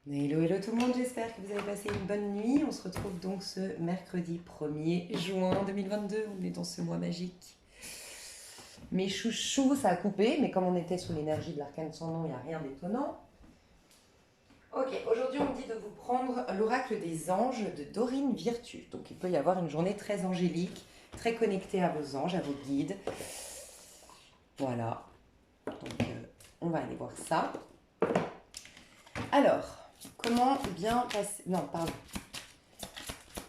Hello, hello tout le monde, j'espère que vous avez passé une bonne nuit. On se retrouve donc ce mercredi 1er juin 2022. On est dans ce mois magique. Mes chouchous, ça a coupé, mais comme on était sous l'énergie de l'arcane sans nom, il n'y a rien d'étonnant. Ok, aujourd'hui on me dit de vous prendre l'oracle des anges de Dorine Virtue. Donc il peut y avoir une journée très angélique, très connectée à vos anges, à vos guides. Voilà, donc on va aller voir ça. Alors, comment bien passer... Non, pardon.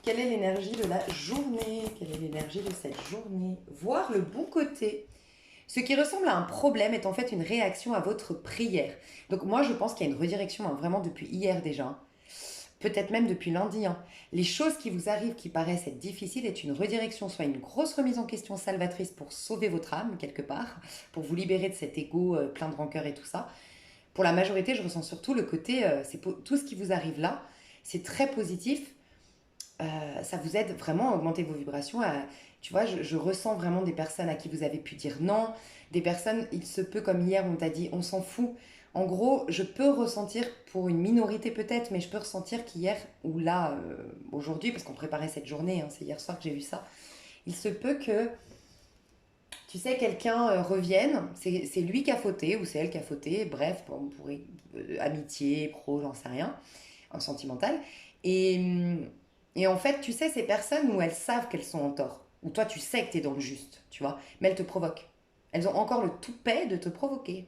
Quelle est l'énergie de la journée? Quelle est l'énergie de cette journée? Voir le bon côté. Ce qui ressemble à un problème est en fait une réaction à votre prière. Donc moi je pense qu'il y a une redirection vraiment depuis hier déjà. Peut-être même depuis lundi. Les choses qui vous arrivent qui paraissent être difficiles est une redirection, soit une grosse remise en question salvatrice pour sauver votre âme quelque part, pour vous libérer de cet ego plein de rancœur et tout ça. Pour la majorité, je ressens surtout le côté, tout ce qui vous arrive là, c'est très positif. Ça vous aide vraiment à augmenter vos vibrations. Tu vois, je ressens vraiment des personnes à qui vous avez pu dire non, des personnes, il se peut comme hier, on t'a dit on s'en fout. En gros, je peux ressentir pour une minorité peut-être, mais je peux ressentir qu'hier ou là, aujourd'hui, parce qu'on préparait cette journée, c'est hier soir que j'ai vu ça, il se peut que, tu sais, quelqu'un revienne, c'est lui qui a fauté ou c'est elle qui a fauté, bref, bon, on pourrait, amitié, pro, j'en sais rien, en sentimental. Et, et en fait, tu sais, ces personnes où elles savent qu'elles sont en tort, où toi tu sais que tu es dans le juste, tu vois, mais elles te provoquent. Elles ont encore le toupet de te provoquer,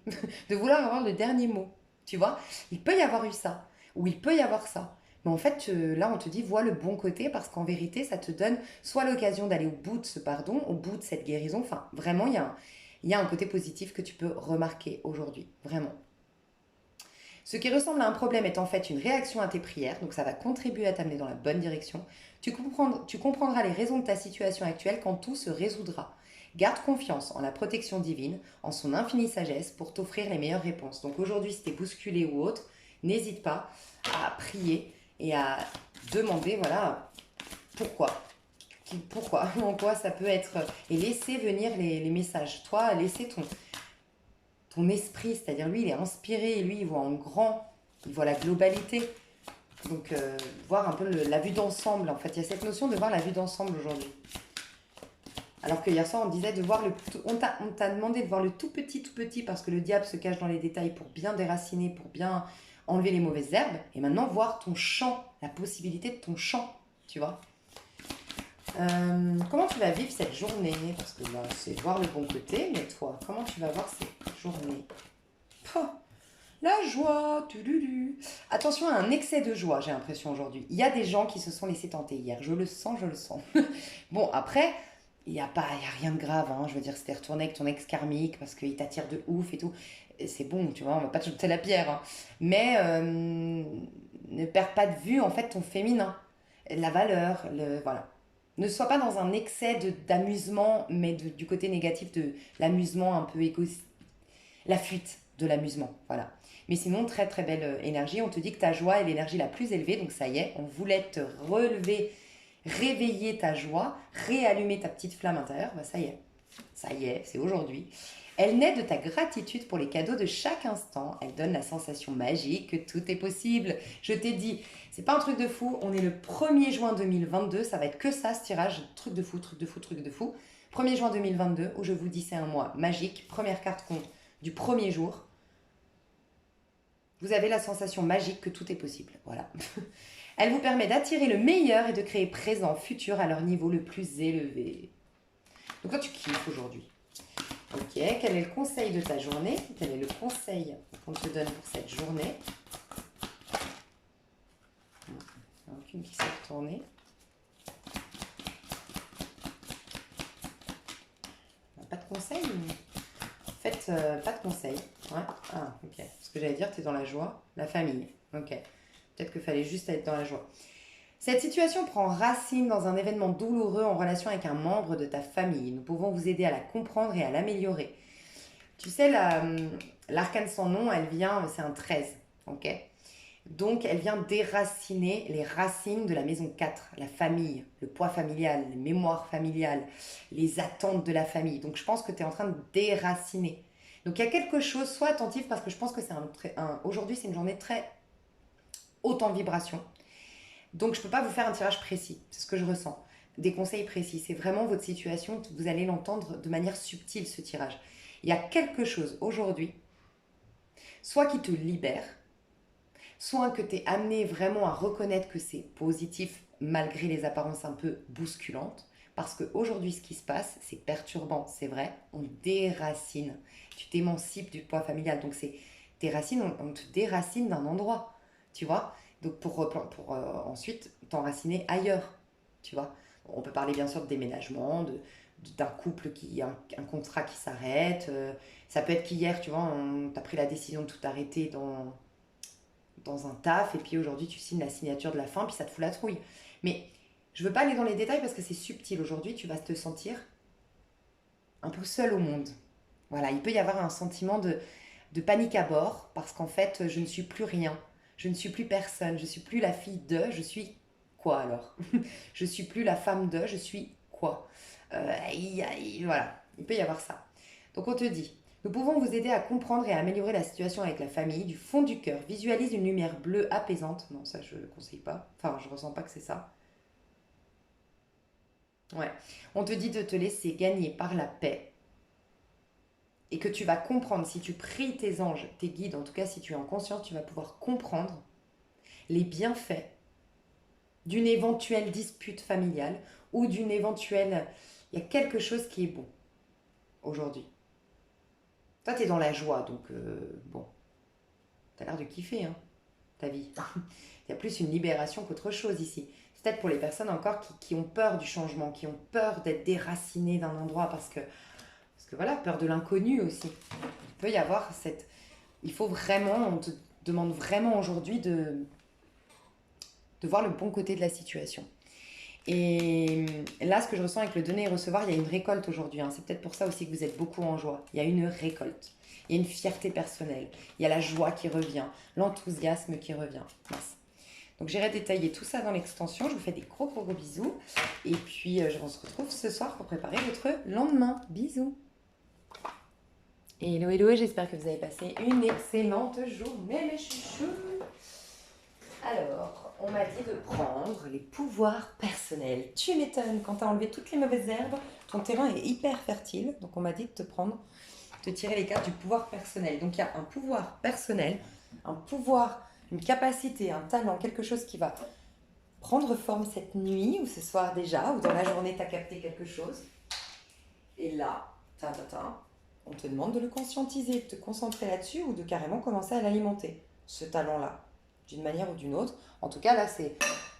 de vouloir avoir le dernier mot, tu vois. Il peut y avoir eu ça, ou il peut y avoir ça. Mais en fait, là, on te dit, vois le bon côté, parce qu'en vérité, ça te donne soit l'occasion d'aller au bout de ce pardon, au bout de cette guérison. Enfin, vraiment, il y a un côté positif que tu peux remarquer aujourd'hui, vraiment. Ce qui ressemble à un problème est en fait une réaction à tes prières, donc ça va contribuer à t'amener dans la bonne direction. Tu comprendras les raisons de ta situation actuelle quand tout se résoudra. Garde confiance en la protection divine, en son infinie sagesse pour t'offrir les meilleures réponses. Donc aujourd'hui, si t'es bousculé ou autre, n'hésite pas à prier et à demander, voilà, pourquoi. Pourquoi, en quoi ça peut être. Et laisser venir les messages. Toi, laisser ton esprit, c'est-à-dire lui, il est inspiré, et lui, il voit en grand, il voit la globalité. Donc, voir un peu la vue d'ensemble, en fait. Il y a cette notion de voir la vue d'ensemble aujourd'hui. Alors que hier soir, on disait de voir on t'a demandé de voir le tout petit, parce que le diable se cache dans les détails pour bien déraciner, pour bien enlever les mauvaises herbes. Et maintenant, voir ton champ, la possibilité de ton champ, tu vois. Comment tu vas vivre cette journée? Parce que là, c'est voir le bon côté, mais toi, comment tu vas voir cette journée? Oh, la joie, tululu. Attention à un excès de joie, j'ai l'impression aujourd'hui. Il y a des gens qui se sont laissés tenter hier. Je le sens, je le sens. Bon, après, il y a rien de grave. Je veux dire, c'était retourné avec ton ex karmique parce qu'il t'attire de ouf et tout. Et c'est bon, tu vois, on va pas te jeter la pierre. Mais ne perds pas de vue, en fait, ton féminin. La valeur, voilà. Ne sois pas dans un excès d'amusement, mais du côté négatif de l'amusement un peu égoïste. La fuite de l'amusement, voilà. Mais sinon, très très belle énergie. On te dit que ta joie est l'énergie la plus élevée, donc ça y est, on voulait te relever, réveiller ta joie, réallumer ta petite flamme intérieure, bah ça y est, c'est aujourd'hui. Elle naît de ta gratitude pour les cadeaux de chaque instant. Elle donne la sensation magique que tout est possible. Je t'ai dit, c'est pas un truc de fou. On est le 1er juin 2022. Ça va être que ça, ce tirage. Truc de fou, truc de fou, truc de fou. 1er juin 2022, où je vous dis c'est un mois magique. Première carte compte du premier jour. Vous avez la sensation magique que tout est possible. Voilà. Elle vous permet d'attirer le meilleur et de créer présent, futur à leur niveau le plus élevé. Donc toi, tu kiffes aujourd'hui. Ok, quel est le conseil de ta journée? Quel est le conseil qu'on te donne pour cette journée? Il n'y en a aucune qui s'est retournée. Pas de conseil? En fait, pas de conseil. Ouais. Ah, ok. Ce que j'allais dire, tu es dans la joie. La famille. Ok. Peut-être qu'il fallait juste être dans la joie. Cette situation prend racine dans un événement douloureux en relation avec un membre de ta famille. Nous pouvons vous aider à la comprendre et à l'améliorer. Tu sais, l'arcane sans nom, elle vient, c'est un 13, ok? Donc, elle vient déraciner les racines de la maison 4, la famille, le poids familial, les mémoires familiales, les attentes de la famille. Donc, je pense que tu es en train de déraciner. Donc, il y a quelque chose, sois attentif parce que je pense que aujourd'hui, c'est une journée très autant de vibrations. Donc, je ne peux pas vous faire un tirage précis. C'est ce que je ressens. Des conseils précis. C'est vraiment votre situation. Vous allez l'entendre de manière subtile, ce tirage. Il y a quelque chose aujourd'hui, soit qui te libère, soit que tu es amené vraiment à reconnaître que c'est positif, malgré les apparences un peu bousculantes. Parce qu'aujourd'hui, ce qui se passe, c'est perturbant, c'est vrai. On déracine. Tu t'émancipes du poids familial. Donc, c'est tes racines, on te déracine d'un endroit. Tu vois? Donc, pour ensuite t'enraciner ailleurs. Tu vois? On peut parler bien sûr de déménagement, d'un couple qui, un contrat qui s'arrête. Ça peut être qu'hier, tu vois, on t'a pris la décision de tout arrêter dans un taf, et puis aujourd'hui, tu signes la signature de la fin, puis ça te fout la trouille. Mais je veux pas aller dans les détails parce que c'est subtil. Aujourd'hui, tu vas te sentir un peu seul au monde. Voilà, il peut y avoir un sentiment de panique à bord parce qu'en fait, je ne suis plus rien. Je ne suis plus personne. Je suis plus la fille de. Je suis quoi alors? Je suis plus la femme de. Je suis quoi? Voilà, il peut y avoir ça. Donc on te dit, nous pouvons vous aider à comprendre et à améliorer la situation avec la famille du fond du cœur. Visualise une lumière bleue apaisante. Non, ça je ne conseille pas. Enfin, je ressens pas que c'est ça. Ouais. On te dit de te laisser gagner par la paix et que tu vas comprendre, si tu pries tes anges, tes guides, en tout cas si tu es en conscience, tu vas pouvoir comprendre les bienfaits d'une éventuelle dispute familiale ou d'une éventuelle... Il y a quelque chose qui est bon aujourd'hui. Toi, tu es dans la joie, donc bon, tu as l'air de kiffer hein, ta vie. Il y a plus une libération qu'autre chose ici. C'est peut-être pour les personnes encore qui ont peur du changement, qui ont peur d'être déracinées d'un endroit parce que voilà, peur de l'inconnu aussi. Il peut y avoir cette... Il faut vraiment, on te demande vraiment aujourd'hui de voir le bon côté de la situation. Et là, ce que je ressens avec le donner et recevoir, il y a une récolte aujourd'hui. Hein. C'est peut-être pour ça aussi que vous êtes beaucoup en joie. Il y a une récolte. Il y a une fierté personnelle. Il y a la joie qui revient. L'enthousiasme qui revient. Mince. Donc j'irai détailler tout ça dans l'extension. Je vous fais des gros gros gros bisous. Et puis on se retrouve ce soir pour préparer votre lendemain. Bisous. Hello hello, j'espère que vous avez passé une excellente journée mes chouchous. Alors, on m'a dit de prendre les pouvoirs personnels. Tu m'étonnes, quand tu as enlevé toutes les mauvaises herbes, ton terrain est hyper fertile. Donc on m'a dit de te prendre, de tirer les cartes du pouvoir personnel. Donc il y a un pouvoir personnel, un pouvoir, une capacité, un talent, quelque chose qui va prendre forme cette nuit ou ce soir déjà, ou dans la journée tu as capté quelque chose. Et là, on te demande de le conscientiser, de te concentrer là-dessus ou de carrément commencer à l'alimenter, ce talent-là, d'une manière ou d'une autre. En tout cas, là,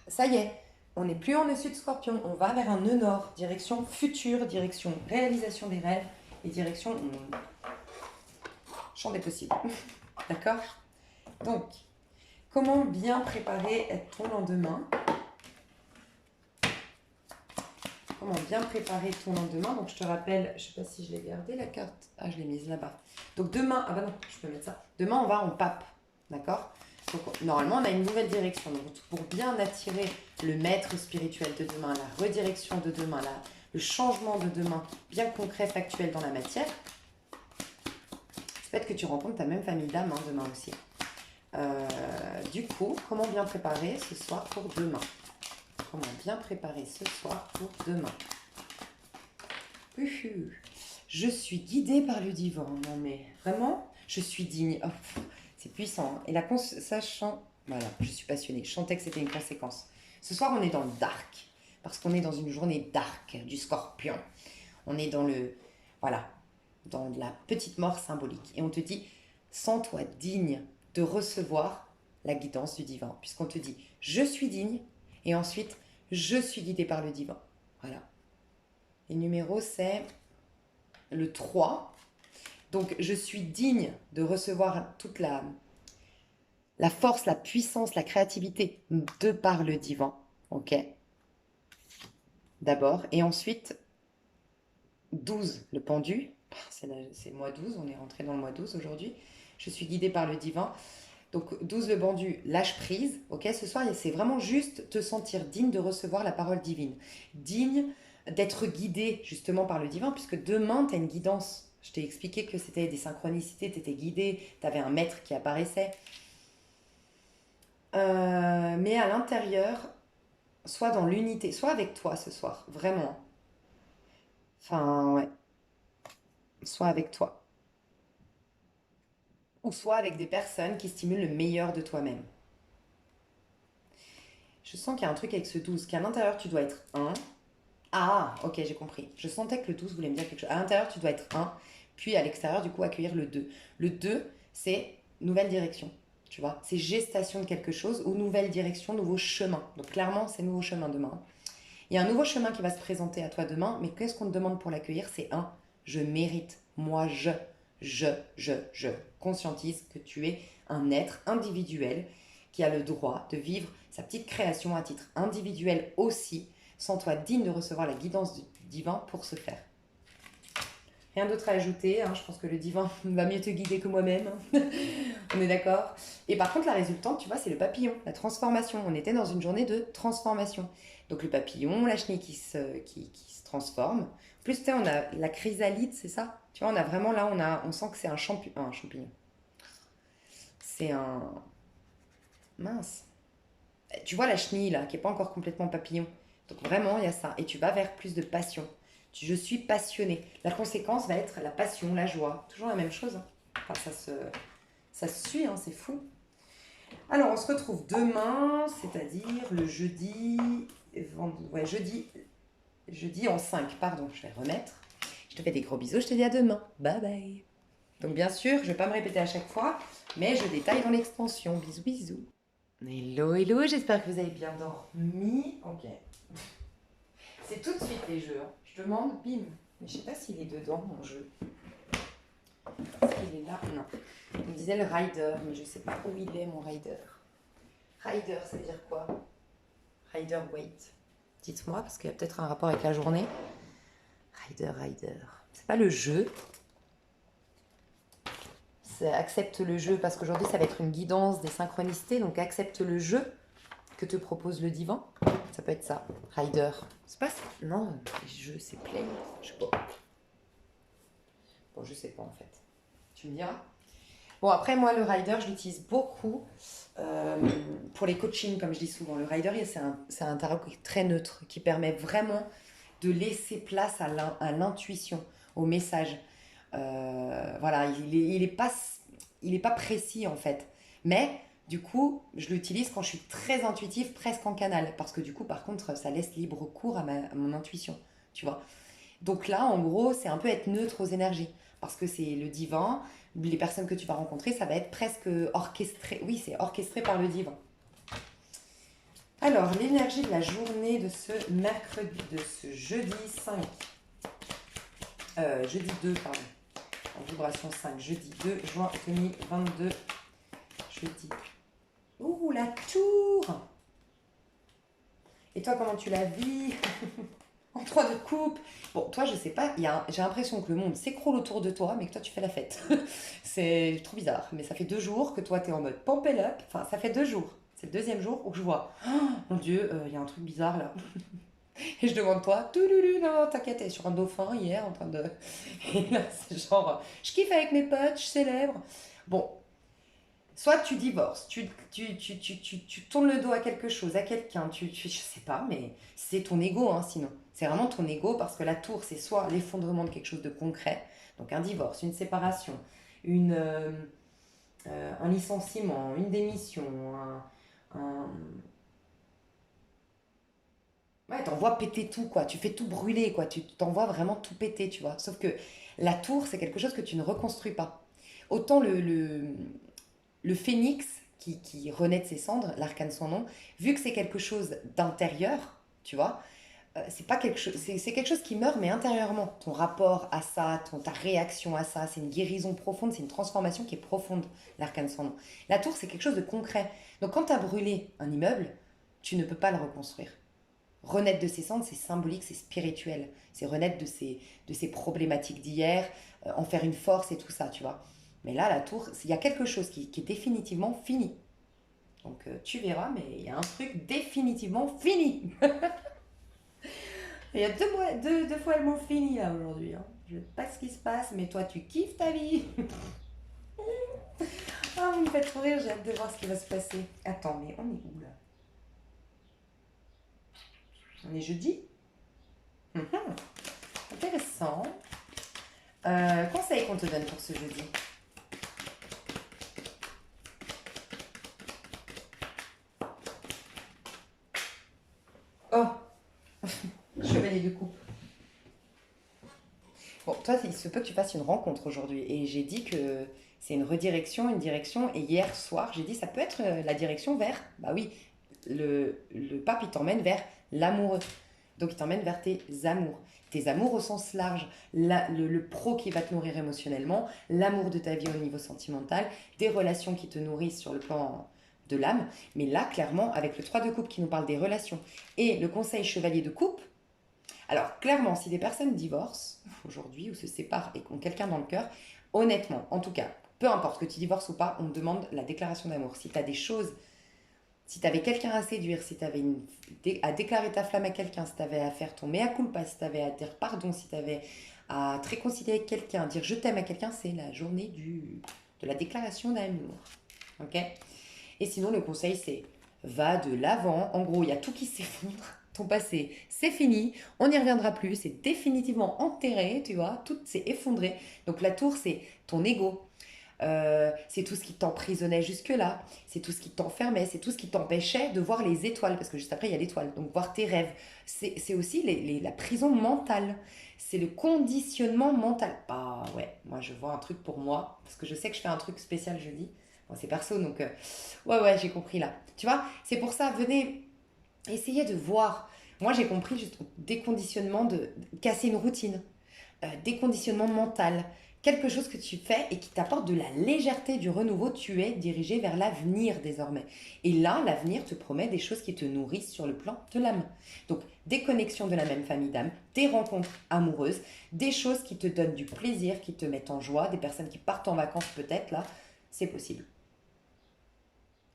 ça y est, on n'est plus en nœud sud scorpion, on va vers un nœud nord, direction future, direction réalisation des rêves et direction champ des possibles. D'accord? Donc, comment bien préparer ton lendemain? Comment bien préparer ton lendemain? Donc je te rappelle, je ne sais pas si je l'ai gardé la carte. Ah, je l'ai mise là-bas. Donc demain, ah bah non, je peux mettre ça. Demain, on va en pape. D'accord? Donc normalement, on a une nouvelle direction. Donc pour bien attirer le maître spirituel de demain, la redirection de demain, le changement de demain, bien concret, factuel dans la matière, c'est peut-être que tu rencontres ta même famille d'âme demain aussi. Du coup, comment bien préparer ce soir pour demain? Comment bien préparer ce soir pour demain? Je suis guidée par le divin. Non mais vraiment, je suis digne. Oh, c'est puissant. Hein. Et sachant, voilà, je suis passionnée. Je sentais que c'était une conséquence. Ce soir, on est dans le dark. Parce qu'on est dans une journée dark du scorpion. On est dans voilà, dans la petite mort symbolique. Et on te dit, sens-toi digne de recevoir la guidance du divin. Puisqu'on te dit, je suis digne. Et ensuite, je suis guidée par le divin. Voilà. Et le numéro, c'est le 3. Donc, je suis digne de recevoir toute la force, la puissance, la créativité de par le divin. Ok? D'abord. Et ensuite, 12, le pendu. C'est le mois 12, on est rentré dans le mois 12 aujourd'hui. Je suis guidée par le divin. Donc 12 le pendu, lâche prise. Ok, ce soir, c'est vraiment juste te sentir digne de recevoir la parole divine. Digne d'être guidé justement par le divin, puisque demain, tu as une guidance. Je t'ai expliqué que c'était des synchronicités, tu étais guidé, tu avais un maître qui apparaissait. mais à l'intérieur, soit dans l'unité, soit avec toi ce soir, vraiment. Enfin, ouais, soit avec toi. Ou soit avec des personnes qui stimulent le meilleur de toi-même. Je sens qu'il y a un truc avec ce 12, qu'à l'intérieur, tu dois être un. Ah, ok, j'ai compris. Je sentais que le 12 voulait me dire quelque chose. À l'intérieur, tu dois être un, puis à l'extérieur, du coup, accueillir le 2. Le 2, c'est nouvelle direction, tu vois. C'est gestation de quelque chose ou nouvelle direction, nouveau chemin. Donc clairement, c'est nouveau chemin demain. Il y a un nouveau chemin qui va se présenter à toi demain, mais qu'est-ce qu'on te demande pour l'accueillir? C'est un, je mérite. Moi, je. Conscientise que tu es un être individuel qui a le droit de vivre sa petite création à titre individuel aussi, sans toi digne de recevoir la guidance du divin pour ce faire. Rien d'autre à ajouter, hein, je pense que le divin va mieux te guider que moi-même. On est d'accord? Et par contre, la résultante, tu vois, c'est le papillon, la transformation. On était dans une journée de transformation. Donc le papillon, la chenille qui se transforme. En plus, tu sais, on a la chrysalide, c'est ça? Tu vois, on a vraiment là, on sent que c'est un champignon. C'est un... Mince. Tu vois la chenille là, qui n'est pas encore complètement papillon. Donc vraiment, il y a ça. Et tu vas vers plus de passion. Je suis passionnée. La conséquence va être la passion, la joie. Toujours la même chose, hein. Enfin, ça se suit, hein, c'est fou. Alors, on se retrouve demain, c'est-à-dire le jeudi... Ouais, jeudi en 5, pardon, je vais remettre. Je te fais des gros bisous, je te dis à demain. Bye bye. Donc bien sûr, je ne vais pas me répéter à chaque fois, mais je détaille dans l'extension. Bisous, bisous. Hello, hello, j'espère que vous avez bien dormi. Ok. C'est tout de suite les jeux, hein. Je demande, bim. Mais je sais pas s'il est dedans, mon jeu. Est-ce qu'il est là? Non. Il me disait le rider, mais je sais pas où il est, mon rider. Rider, ça veut dire quoi? Rider, wait. Dites-moi, parce qu'il y a peut-être un rapport avec la journée. Rider. C'est pas le jeu. C'est accepte le jeu, parce qu'aujourd'hui, ça va être une guidance des synchronicités. Donc, accepte le jeu que te propose le divin. Ça peut être ça. Rider. C'est pas ça? Non, jeu, c'est play. Je sais pas. Bon, je sais pas, en fait. Tu me diras. Bon, après, moi, le rider, je l'utilise beaucoup pour les coachings, comme je dis souvent. Le rider, c'est un tarot qui est très neutre, qui permet vraiment de laisser place à l'intuition, au message. Voilà, il est pas précis, en fait. Mais, du coup, je l'utilise quand je suis très intuitive, presque en canal. Parce que, du coup, par contre, ça laisse libre cours à mon intuition, tu vois. Donc là, en gros, c'est un peu être neutre aux énergies. Parce que c'est le divin, les personnes que tu vas rencontrer, ça va être presque orchestré. Oui, c'est orchestré par le divin. Alors, l'énergie de la journée de ce mercredi, de ce jeudi 5. Jeudi 2, pardon. En vibration 5, jeudi 2 juin 2022. Jeudi. Ouh, la tour! Et toi, comment tu la vis? En 3 de coupe. Bon, toi, je sais pas, j'ai l'impression que le monde s'écroule autour de toi, mais que toi, tu fais la fête. C'est trop bizarre. Mais ça fait 2 jours que toi, t'es en mode pump it up. Enfin, ça fait 2 jours. C'est le deuxième jour où je vois. Oh, mon Dieu, il y a un truc bizarre là. Et je demande toi, touloulou, non, t'inquiète, t'es sur un dauphin hier en train de. Et là, c'est genre, je kiffe avec mes potes, je célèbre. Bon, soit tu divorces, tu tournes le dos à quelque chose, à quelqu'un, je sais pas, mais c'est ton ego, hein, sinon. C'est vraiment ton ego parce que la tour, c'est soit l'effondrement de quelque chose de concret, donc un divorce, une séparation, un licenciement, une démission, un... Ouais, t'envoies péter tout, quoi. Tu fais tout brûler, quoi. Tu t'envoies vraiment tout péter, tu vois. Sauf que la tour, c'est quelque chose que tu ne reconstruis pas. Autant le phénix qui renaît de ses cendres, l'arcane son nom, vu que c'est quelque chose d'intérieur, tu vois, c'est pas quelque chose, c'est quelque chose qui meurt, mais intérieurement. Ton rapport à ça, ta réaction à ça, c'est une guérison profonde, c'est une transformation qui est profonde, l'arcane sans nom. La tour, c'est quelque chose de concret. Donc quand tu as brûlé un immeuble, tu ne peux pas le reconstruire. Renaître de ses cendres, c'est symbolique, c'est spirituel. C'est renaître de ses problématiques d'hier, en faire une force et tout ça, tu vois. Mais là, la tour, il y a quelque chose qui est définitivement fini. Donc tu verras, mais il y a un truc définitivement fini. Il y a deux fois le mot fini là aujourd'hui, hein. Je ne sais pas ce qui se passe, mais toi tu kiffes ta vie. Ah, vous me faites trop rire, j'ai hâte de voir ce qui va se passer. Attends, mais on est où là? On est jeudi. Mhm. Intéressant. Conseil qu'on te donne pour ce jeudi. Oh, chevalier de coupe. Bon, toi, il se peut que tu fasses une rencontre aujourd'hui. Et j'ai dit que c'est une redirection, une direction. Et hier soir, j'ai dit ça peut être la direction vers, bah oui, le pape, il t'emmène vers l'amoureux. Donc, il t'emmène vers tes amours au sens large, le pro qui va te nourrir émotionnellement, l'amour de ta vie au niveau sentimental, des relations qui te nourrissent sur le plan de l'âme. Mais là, clairement, avec le 3 de coupe qui nous parle des relations et le conseil chevalier de coupe, alors clairement, si des personnes divorcent aujourd'hui ou se séparent et ont quelqu'un dans le cœur, honnêtement, en tout cas, peu importe que tu divorces ou pas, on te demande la déclaration d'amour. Si tu as des choses, si tu avais quelqu'un à séduire, si tu avais à déclarer ta flamme à quelqu'un, si tu avais à faire ton mea culpa, si tu avais à dire pardon, si tu avais à te réconcilier avec quelqu'un, dire je t'aime à quelqu'un, c'est la journée de la déclaration d'amour. Ok? Et sinon, le conseil, c'est va de l'avant. En gros, il y a tout qui s'effondre. Ton passé, c'est fini. On n'y reviendra plus. C'est définitivement enterré, tu vois. Tout s'est effondré. Donc la tour, c'est ton ego. C'est tout ce qui t'emprisonnait jusque-là. C'est tout ce qui t'enfermait. C'est tout ce qui t'empêchait de voir les étoiles. Parce que juste après, il y a l'étoile. Donc voir tes rêves. C'est aussi la prison mentale. C'est le conditionnement mental. Bah ouais, moi je vois un truc pour moi. Parce que je sais que je fais un truc spécial jeudi. Bon, c'est perso, donc ouais, j'ai compris là. Tu vois, c'est pour ça, venez essayer de voir. Moi, j'ai compris juste déconditionnement de casser une routine, déconditionnement mental, quelque chose que tu fais et qui t'apporte de la légèreté, du renouveau. Tu es dirigé vers l'avenir désormais. Et là, l'avenir te promet des choses qui te nourrissent sur le plan de l'âme. Donc, des connexions de la même famille d'âme, des rencontres amoureuses, des choses qui te donnent du plaisir, qui te mettent en joie, des personnes qui partent en vacances peut-être là, c'est possible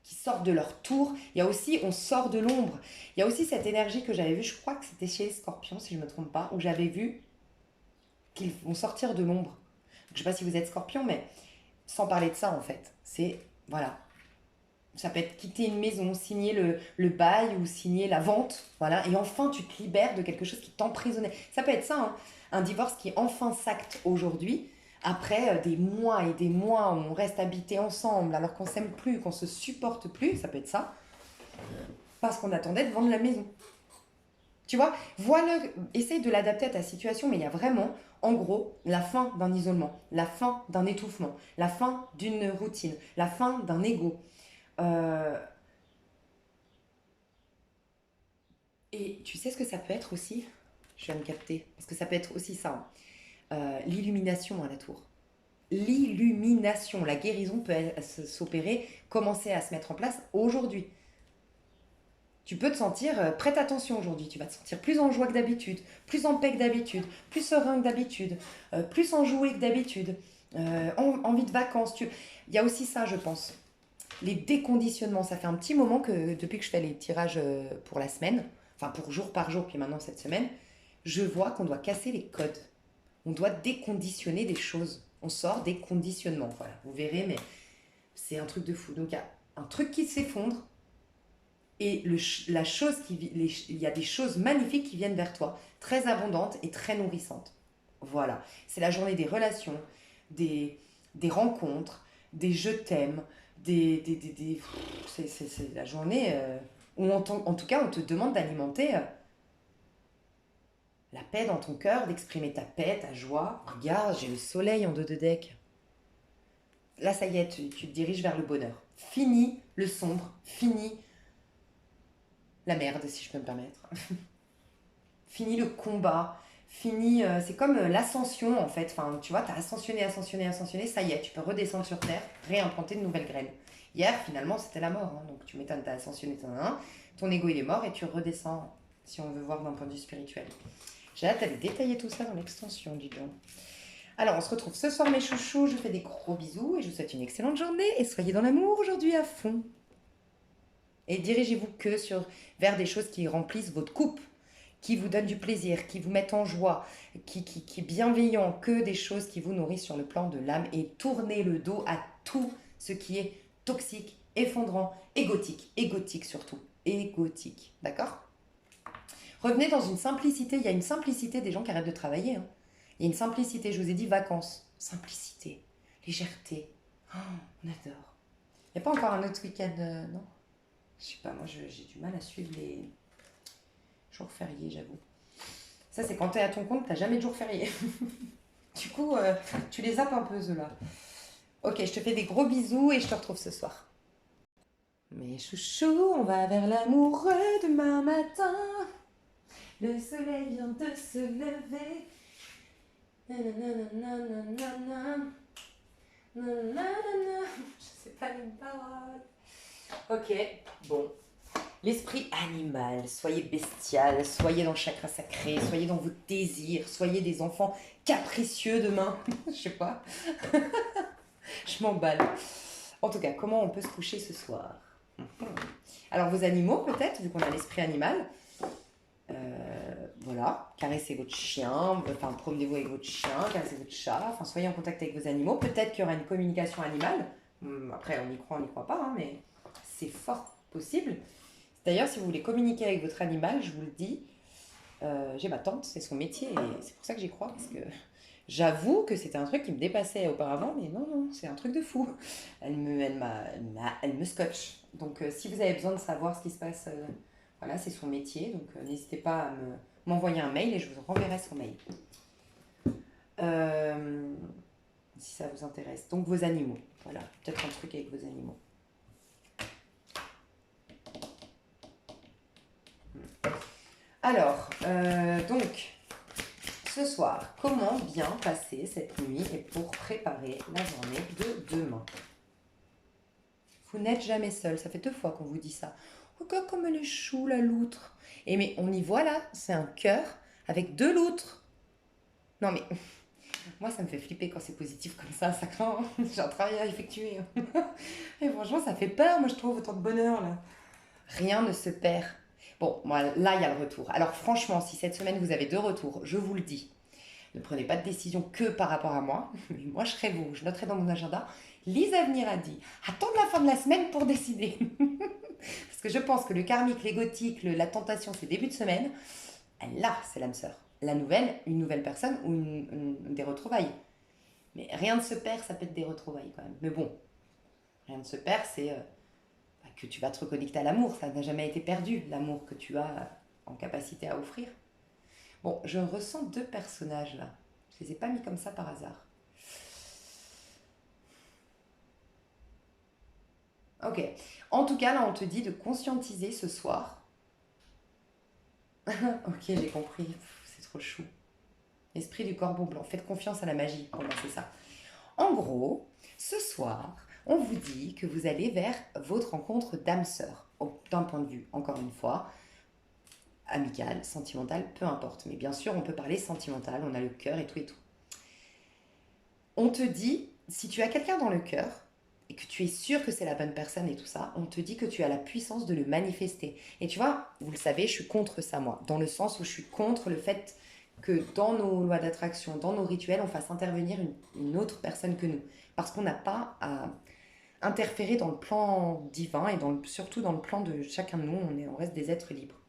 qui sortent de leur tour. Il y a aussi, on sort de l'ombre. Il y a aussi cette énergie que j'avais vue, je crois que c'était chez les scorpions, si je ne me trompe pas, où j'avais vu qu'ils vont sortir de l'ombre. Je ne sais pas si vous êtes scorpion, mais sans parler de ça en fait. C'est, voilà. Ça peut être quitter une maison, signer le bail ou signer la vente. Voilà. Et enfin, tu te libères de quelque chose qui t'emprisonnait. Ça peut être ça, hein. Un divorce qui enfin s'acte aujourd'hui, après des mois et des mois où on reste habité ensemble alors qu'on s'aime plus, qu'on se supporte plus. Ça peut être ça. Parce qu'on attendait de vendre la maison. Tu vois, voilà, essaye de l'adapter à ta situation, mais il y a vraiment, en gros, la fin d'un isolement, la fin d'un étouffement, la fin d'une routine, la fin d'un ego. Euh, et tu sais ce que ça peut être aussi. Je viens de capter, parce que ça peut être aussi ça, hein. L'illumination à la tour. L'illumination, la guérison peut s'opérer, commencer à se mettre en place aujourd'hui. Tu peux te sentir, prête attention aujourd'hui, tu vas te sentir plus en joie que d'habitude, plus en paix que d'habitude, plus serein que d'habitude, plus enjoué que d'habitude, envie de vacances. Il y a aussi ça, je pense. Les déconditionnements, ça fait un petit moment que depuis que je fais les tirages pour la semaine, enfin pour jour par jour, puis maintenant cette semaine, je vois qu'on doit casser les codes. On doit déconditionner des choses. On sort des conditionnements. Voilà, vous verrez, mais c'est un truc de fou. Donc il y a un truc qui s'effondre et la chose il y a des choses magnifiques qui viennent vers toi, très abondantes et très nourrissantes. Voilà, c'est la journée des relations, des rencontres, des je t'aime, c'est la journée où en tout cas on te demande d'alimenter la paix dans ton cœur, d'exprimer ta paix, ta joie. Regarde, j'ai le soleil en dos de deck. Là, ça y est, tu te diriges vers le bonheur. Fini le sombre, fini la merde, si je peux me permettre. Fini le combat, fini. C'est comme l'ascension en fait. Enfin, tu vois, t'as ascensionné, ascensionné, ascensionné, ça y est, tu peux redescendre sur terre, réimplanter de nouvelles graines. Hier, finalement, c'était la mort, hein. Donc tu m'étonnes, t'as ascensionné, ton ego il est mort et tu redescends, si on veut voir d'un point de vue spirituel. J'ai hâte d'aller détailler tout ça dans l'extension du don. Alors, on se retrouve ce soir, mes chouchous. Je vous fais des gros bisous et je vous souhaite une excellente journée. Et soyez dans l'amour aujourd'hui à fond. Et dirigez-vous vers des choses qui remplissent votre coupe, qui vous donnent du plaisir, qui vous mettent en joie, qui est bienveillant, que des choses qui vous nourrissent sur le plan de l'âme. Et tournez le dos à tout ce qui est toxique, effondrant, égotique surtout. Égotique, d'accord? Revenez dans une simplicité. Il y a une simplicité des gens qui arrêtent de travailler, hein. Il y a une simplicité. Je vous ai dit vacances. Simplicité. Légèreté. Oh, on adore. Il n'y a pas encore un autre week-end, non? Je sais pas, moi j'ai du mal à suivre les jours fériés, j'avoue. Ça, c'est quand t'es à ton compte, t'as jamais de jours fériés. Du coup, tu les zappes un peu, ceux-là. Ok, je te fais des gros bisous et je te retrouve ce soir. Mes chouchous, on va vers l'amoureux demain matin. Le soleil vient de se lever. Nanana. Nanana. Je sais pas les paroles. Ok, bon. L'esprit animal, soyez bestial, soyez dans le chakra sacré, soyez dans vos désirs, soyez des enfants capricieux demain. Je sais pas. Je m'emballe. En tout cas, comment on peut se coucher ce soir? Alors, vos animaux, peut-être, vu qu'on a l'esprit animal. Voilà, caressez votre chien, enfin, promenez-vous avec votre chien, caressez votre chat, enfin, soyez en contact avec vos animaux. Peut-être qu'il y aura une communication animale. Après, on y croit pas, hein, mais c'est fort possible. D'ailleurs, si vous voulez communiquer avec votre animal, je vous le dis, j'ai ma tante, c'est son métier, et c'est pour ça que j'y crois, parce que j'avoue que c'était un truc qui me dépassait auparavant, mais non, c'est un truc de fou. Elle me scotche. Donc, si vous avez besoin de savoir ce qui se passe, voilà, c'est son métier, donc n'hésitez pas à m'envoyer un mail et je vous renverrai son mail. Si ça vous intéresse. Donc, vos animaux, voilà, peut-être un truc avec vos animaux. Alors, donc, ce soir, comment bien passer cette nuit et pour préparer la journée de demain? Vous n'êtes jamais seul, ça fait 2 fois qu'on vous dit ça. Regarde comme elle est chou, la loutre. Et mais on y voit là, c'est un cœur avec 2 loutres. Non mais, moi ça me fait flipper quand c'est positif comme ça craint, hein. J'ai un travail à effectuer. Et franchement, ça fait peur, moi je trouve, autant de bonheur là. Rien ne se perd. Bon, moi, là, il y a le retour. Alors franchement, si cette semaine vous avez 2 retours, je vous le dis, ne prenez pas de décision que par rapport à moi. Mais moi, je serai vous. Je noterai dans mon agenda. Lise Avenir a dit, attendre la fin de la semaine pour décider. Parce que je pense que le karmique, l'égotique, la tentation, c'est début de semaine. Là, c'est l'âme sœur. La nouvelle, une nouvelle personne ou des retrouvailles. Mais rien ne se perd, ça peut être des retrouvailles quand même. Mais bon, rien ne se perd, c'est que tu vas te reconnecter à l'amour. Ça n'a jamais été perdu, l'amour que tu as en capacité à offrir. Bon, je ressens 2 personnages là. Je les ai pas mis comme ça par hasard. Ok. En tout cas, là, on te dit de conscientiser ce soir. Ok, j'ai compris. C'est trop chou. Esprit du corbeau blanc. Faites confiance à la magie. Comment c'est ça? En gros, ce soir, on vous dit que vous allez vers votre rencontre d'âme sœur. D'un point de vue, encore une fois, amical, sentimental, peu importe. Mais bien sûr, on peut parler sentimental, on a le cœur et tout et tout. On te dit, si tu as quelqu'un dans le cœur et que tu es sûr que c'est la bonne personne et tout ça, on te dit que tu as la puissance de le manifester. Et tu vois, vous le savez, je suis contre ça, moi, dans le sens où je suis contre le fait que dans nos lois d'attraction, dans nos rituels, on fasse intervenir une autre personne que nous. Parce qu'on n'a pas à interférer dans le plan divin et surtout dans le plan de chacun de nous, on reste des êtres libres.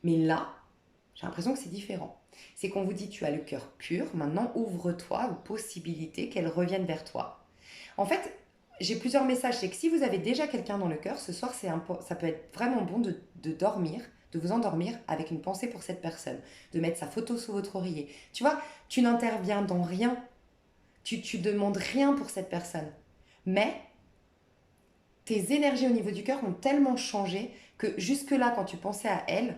Mais là, j'ai l'impression que c'est différent. C'est qu'on vous dit tu as le cœur pur, maintenant ouvre-toi aux possibilités qu'elles reviennent vers toi. En fait, j'ai plusieurs messages. C'est que si vous avez déjà quelqu'un dans le cœur, ce soir, ça peut être vraiment bon de dormir, de vous endormir avec une pensée pour cette personne, de mettre sa photo sous votre oreiller. Tu vois, tu n'interviens dans rien, tu demandes rien pour cette personne. Mais tes énergies au niveau du cœur ont tellement changé que jusque-là, quand tu pensais à elle,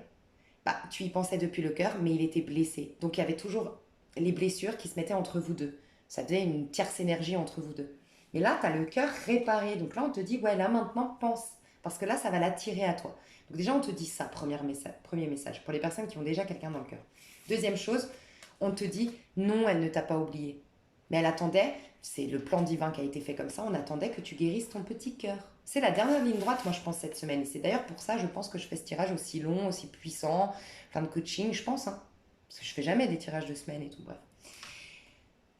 bah, tu y pensais depuis le cœur, mais il était blessé. Donc il y avait toujours les blessures qui se mettaient entre vous deux. Ça faisait une tierce énergie entre vous deux. Mais là, tu as le cœur réparé. Donc là, on te dit, ouais, là maintenant, pense. Parce que là, ça va l'attirer à toi. Donc déjà, on te dit ça, premier message, pour les personnes qui ont déjà quelqu'un dans le cœur. Deuxième chose, on te dit, non, elle ne t'a pas oublié. Mais elle attendait, c'est le plan divin qui a été fait comme ça, on attendait que tu guérisses ton petit cœur. C'est la dernière ligne droite, moi, je pense, cette semaine. Et c'est d'ailleurs pour ça, je pense que je fais ce tirage aussi long, aussi puissant, plein de coaching, je pense. Hein. Parce que je fais jamais des tirages de semaine et tout, bref.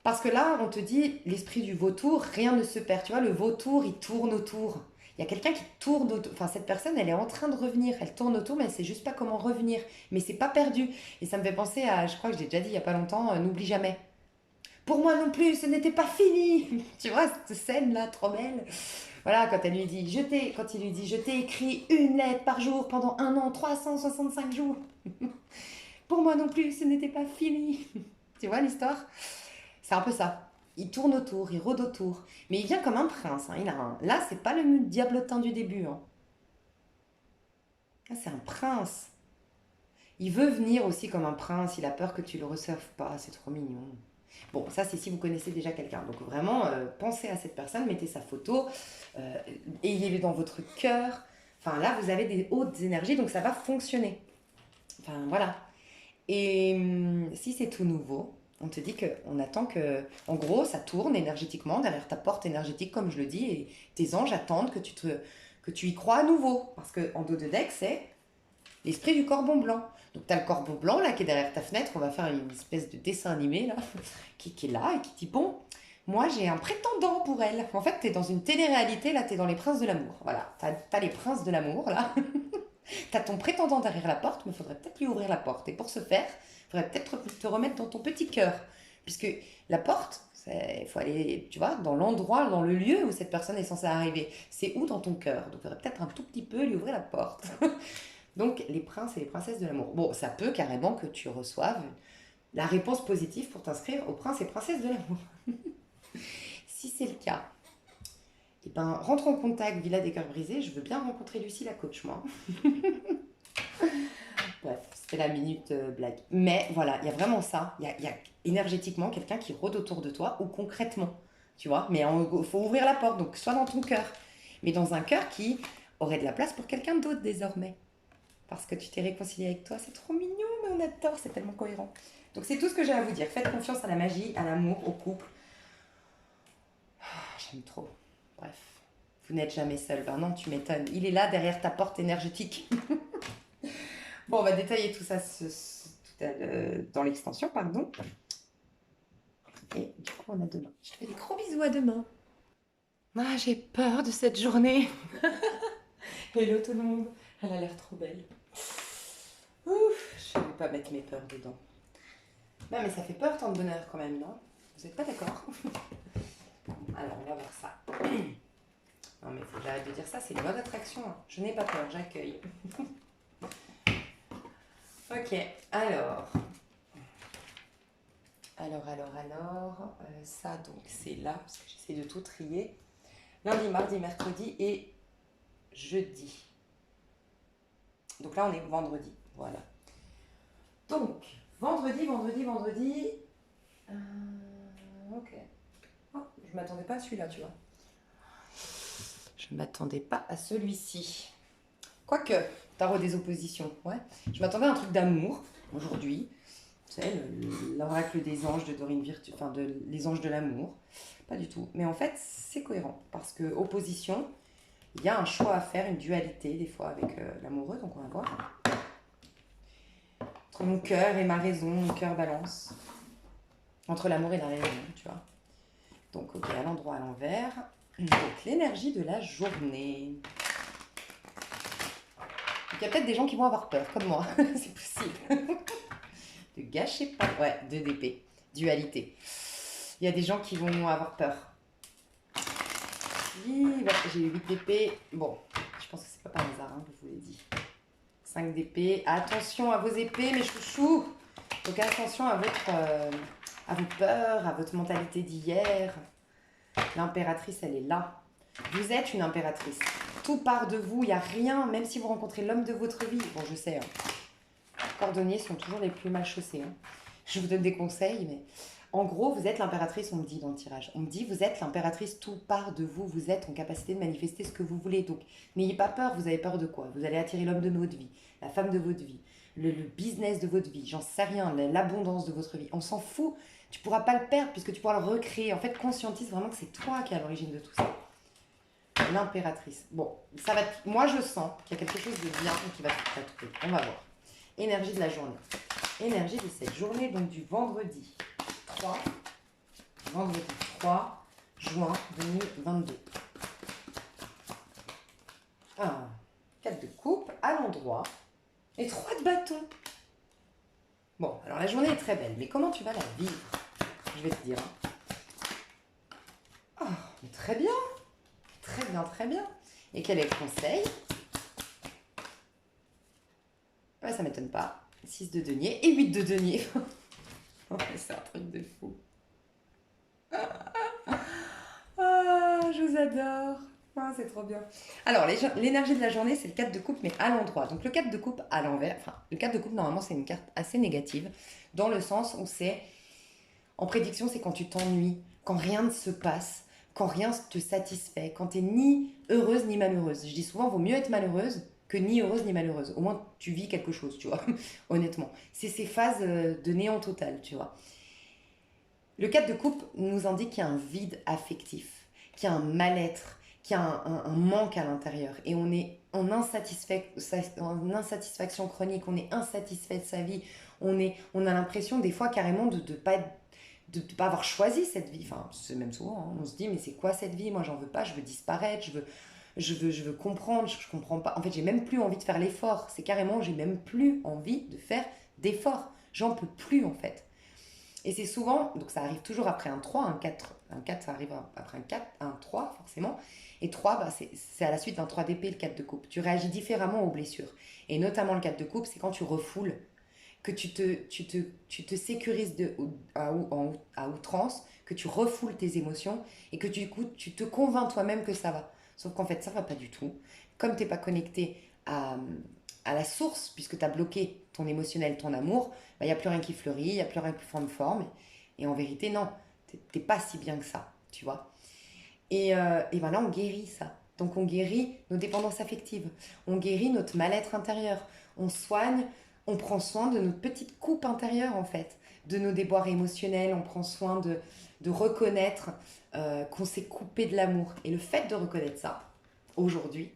Parce que là, on te dit, l'esprit du vautour, rien ne se perd. Tu vois, le vautour, il tourne autour. Il y a quelqu'un qui tourne autour. Enfin, cette personne, elle est en train de revenir. Elle tourne autour, mais elle sait juste pas comment revenir. Mais c'est pas perdu. Et ça me fait penser à, je crois que j'ai déjà dit il y a pas longtemps, n'oublie jamais. Pour moi non plus, ce n'était pas fini. Tu vois, cette scène-là, trop belle. Voilà, quand elle lui dit, quand il lui dit, je t'ai écrit une lettre par jour pendant 1 an, 365 jours. Pour moi non plus, ce n'était pas fini. Tu vois l'histoire? C'est un peu ça. Il tourne autour, il rôde autour. Mais il vient comme un prince, hein. Là, c'est pas le diablotin du début, hein. Là, c'est un prince. Il veut venir aussi comme un prince. Il a peur que tu le reçoives pas. C'est trop mignon. Bon, ça, c'est si vous connaissez déjà quelqu'un. Donc, vraiment, pensez à cette personne, mettez sa photo, euh, ayez-le dans votre cœur. Enfin, là, vous avez des hautes énergies, donc ça va fonctionner. Enfin, voilà. Et si c'est tout nouveau, on te dit qu'on attend que, en gros, ça tourne énergétiquement derrière ta porte énergétique, comme je le dis, et tes anges attendent que tu y crois à nouveau. Parce qu'en dos de deck, c'est l'esprit du corbeau blanc. Donc, tu as le corbeau blanc là qui est derrière ta fenêtre. On va faire une espèce de dessin animé là, qui est là et qui dit bon, moi j'ai un prétendant pour elle. En fait, tu es dans une télé-réalité, là, tu es dans les princes de l'amour. Voilà, tu as les princes de l'amour là. Tu as ton prétendant derrière la porte, mais il faudrait peut-être lui ouvrir la porte. Et pour ce faire, il faudrait peut-être te remettre dans ton petit cœur. Puisque la porte, il faut aller, tu vois, dans l'endroit, dans le lieu où cette personne est censée arriver. C'est où dans ton cœur? Donc il faudrait peut-être un tout petit peu lui ouvrir la porte. Donc les princes et les princesses de l'amour. Bon, ça peut carrément que tu reçoives la réponse positive pour t'inscrire aux princes et princesses de l'amour. Si c'est le cas, eh ben, rentre en contact Villa des Cœurs Brisés. Je veux bien rencontrer Lucie, la coach, moi. Bref, c'était la minute blague. Mais voilà, il y a vraiment ça. Il y a énergétiquement quelqu'un qui rôde autour de toi ou concrètement, tu vois. Mais il faut ouvrir la porte, donc soit dans ton cœur. Mais dans un cœur qui aurait de la place pour quelqu'un d'autre désormais. Parce que tu t'es réconcilié avec toi. C'est trop mignon, mais on adore, c'est tellement cohérent. Donc c'est tout ce que j'ai à vous dire. Faites confiance à la magie, à l'amour, au couple. J'aime trop. Bref, vous n'êtes jamais seul. Ben non, tu m'étonnes. Il est là derrière ta porte énergétique. Bon, on va détailler tout ça dans l'extension, pardon. Et du coup, on a demain. Je te fais des gros bisous à demain. Ah, j'ai peur de cette journée. Hello tout le monde. Elle a l'air trop belle. Ouf, je ne vais pas mettre mes peurs dedans. Non, mais ça fait peur tant de bonheur quand même, non? Vous n'êtes pas d'accord? Alors, on va voir ça. Non, mais faut que j'arrête de dire ça, c'est une bonne attraction, hein. Je n'ai pas peur, j'accueille. Ok, alors. Ça, donc, c'est là, parce que j'essaie de tout trier. Lundi, mardi, mercredi et jeudi. Donc là, on est vendredi. Voilà. Donc, vendredi. Ok. Oh, je m'attendais pas à celui-là, tu vois. Je ne m'attendais pas à celui-ci. Quoique, tarot des oppositions, ouais. Je m'attendais à un truc d'amour, aujourd'hui. Tu sais, l'oracle des anges de Dorine Virtue, enfin, les anges de l'amour. Pas du tout. Mais en fait, c'est cohérent. Parce que opposition, il y a un choix à faire, une dualité, des fois, avec l'amoureux. Donc, on va voir. Entre mon cœur et ma raison, mon cœur balance. Entre l'amour et la raison, tu vois. Donc, ok, à l'endroit, à l'envers. Donc, l'énergie de la journée. Donc, il y a peut-être des gens qui vont avoir peur, comme moi. C'est possible. Ne gâchez pas. Ouais, 2 d'épée. Dualité. Il y a des gens qui vont avoir peur. J'ai eu 8 d'épée. Bon, je pense que c'est pas par hasard, hein, je vous l'ai dit. 5 d'épée. Attention à vos épées, mes chouchous. Donc, attention à vos peurs, à votre mentalité d'hier. L'impératrice, elle est là. Vous êtes une impératrice. Tout part de vous. Il n'y a rien, même si vous rencontrez l'homme de votre vie. Bon, je sais, hein. Les cordonniers sont toujours les plus mal chaussés, hein. Je vous donne des conseils, mais en gros, vous êtes l'impératrice, on me dit dans le tirage. On me dit, vous êtes l'impératrice, tout part de vous. Vous êtes en capacité de manifester ce que vous voulez. Donc, n'ayez pas peur. Vous avez peur de quoi? Vous allez attirer l'homme de votre vie, la femme de votre vie, le business de votre vie, j'en sais rien, l'abondance de votre vie. On s'en fout. Tu pourras pas le perdre puisque tu pourras le recréer. En fait, conscientise vraiment que c'est toi qui es à l'origine de tout ça. L'impératrice. Bon, ça va. Moi, je sens qu'il y a quelque chose de bien qui va te trouver. On va voir. Énergie de la journée. Énergie de cette journée, donc du vendredi 3 juin 2022. Ah, 4 de coupe à l'endroit et 3 de bâton. Bon, alors la journée est très belle, mais comment tu vas la vivre? Je vais te dire. Oh, mais très bien, très bien, très bien. Et quel est le conseil? Ouais, ça m'étonne pas. 6 de denier et 8 de denier. C'est un truc de fou. Ah, je vous adore. Ah, c'est trop bien. Alors, l'énergie de la journée, c'est le 4 de coupe, mais à l'endroit. Donc, le 4 de coupe à l'envers. Enfin, le 4 de coupe, normalement, c'est une carte assez négative. Dans le sens où c'est, en prédiction, c'est quand tu t'ennuies, quand rien ne se passe, quand rien ne te satisfait, quand tu n'es ni heureuse ni malheureuse. Je dis souvent, vaut mieux être malheureuse que ni heureuse ni malheureuse. Au moins, tu vis quelque chose, tu vois, honnêtement. C'est ces phases de néant total, tu vois. Le 4 de coupe nous indique qu'il y a un vide affectif, qu'il y a un mal-être, qu'il y a un manque à l'intérieur. Et on est en insatisfaction chronique, on est insatisfait de sa vie. On a l'impression des fois carrément de pas avoir choisi cette vie. Enfin, c'est même souvent, hein. On se dit, mais c'est quoi cette vie? Moi, j'en veux pas, je veux disparaître, je veux comprendre, je comprends pas. En fait, j'ai même plus envie de faire l'effort. C'est carrément, j'ai même plus envie de faire d'effort. J'en peux plus, en fait. Et c'est souvent, donc ça arrive toujours après un 3, un 4. Un 4, ça arrive après un 4, un 3, forcément. Et 3, bah, c'est à la suite d'un 3 d'épée, le 4 de coupe. Tu réagis différemment aux blessures. Et notamment le 4 de coupe, c'est quand tu refoules, que tu te sécurises à outrance, que tu refoules tes émotions et que du coup, tu te convaincs toi-même que ça va. Sauf qu'en fait, ça va pas du tout. Comme tu n'es pas connecté à la source, puisque tu as bloqué ton émotionnel, ton amour, il n'y a plus rien qui fleurit, il n'y a plus rien qui prend forme. Et en vérité, non, t'es pas si bien que ça, tu vois. Et ben là, on guérit ça. Donc on guérit nos dépendances affectives, on guérit notre mal-être intérieur, on soigne, on prend soin de notre petite coupe intérieure en fait, de nos déboires émotionnels, on prend soin de reconnaître qu'on s'est coupé de l'amour. Et le fait de reconnaître ça, aujourd'hui,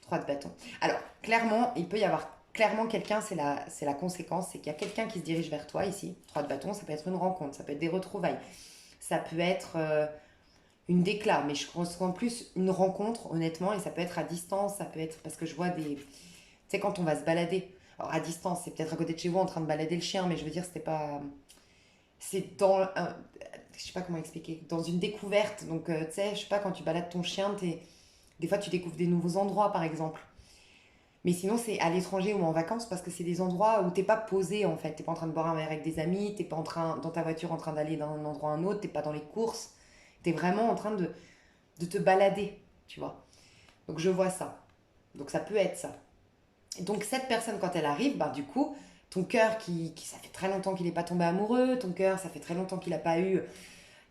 3 de bâton. Alors, clairement, il peut y avoir clairement quelqu'un, c'est la conséquence, c'est qu'il y a quelqu'un qui se dirige vers toi ici. 3 de bâton, ça peut être une rencontre, ça peut être des retrouvailles, ça peut être une décla, mais je ressens plus une rencontre, honnêtement, et ça peut être à distance, ça peut être parce que je vois des. Tu sais, quand on va se balader, alors à distance, c'est peut-être à côté de chez vous en train de balader le chien, mais je veux dire, c'était pas. C'est dans. Je sais pas comment expliquer, dans une découverte. Donc, tu sais, je sais pas, quand tu balades ton chien, des fois tu découvres des nouveaux endroits, par exemple. Mais sinon, c'est à l'étranger ou en vacances parce que c'est des endroits où t'es pas posé en fait. T'es pas en train de boire un verre avec des amis, t'es pas dans ta voiture en train d'aller d'un endroit à un autre, t'es pas dans les courses. T'es vraiment en train de te balader, tu vois. Donc je vois ça. Donc ça peut être ça. Et donc cette personne, quand elle arrive, bah, du coup, ton cœur ça fait très longtemps qu'il n'est pas tombé amoureux, ton cœur, ça fait très longtemps qu'il n'a pas eu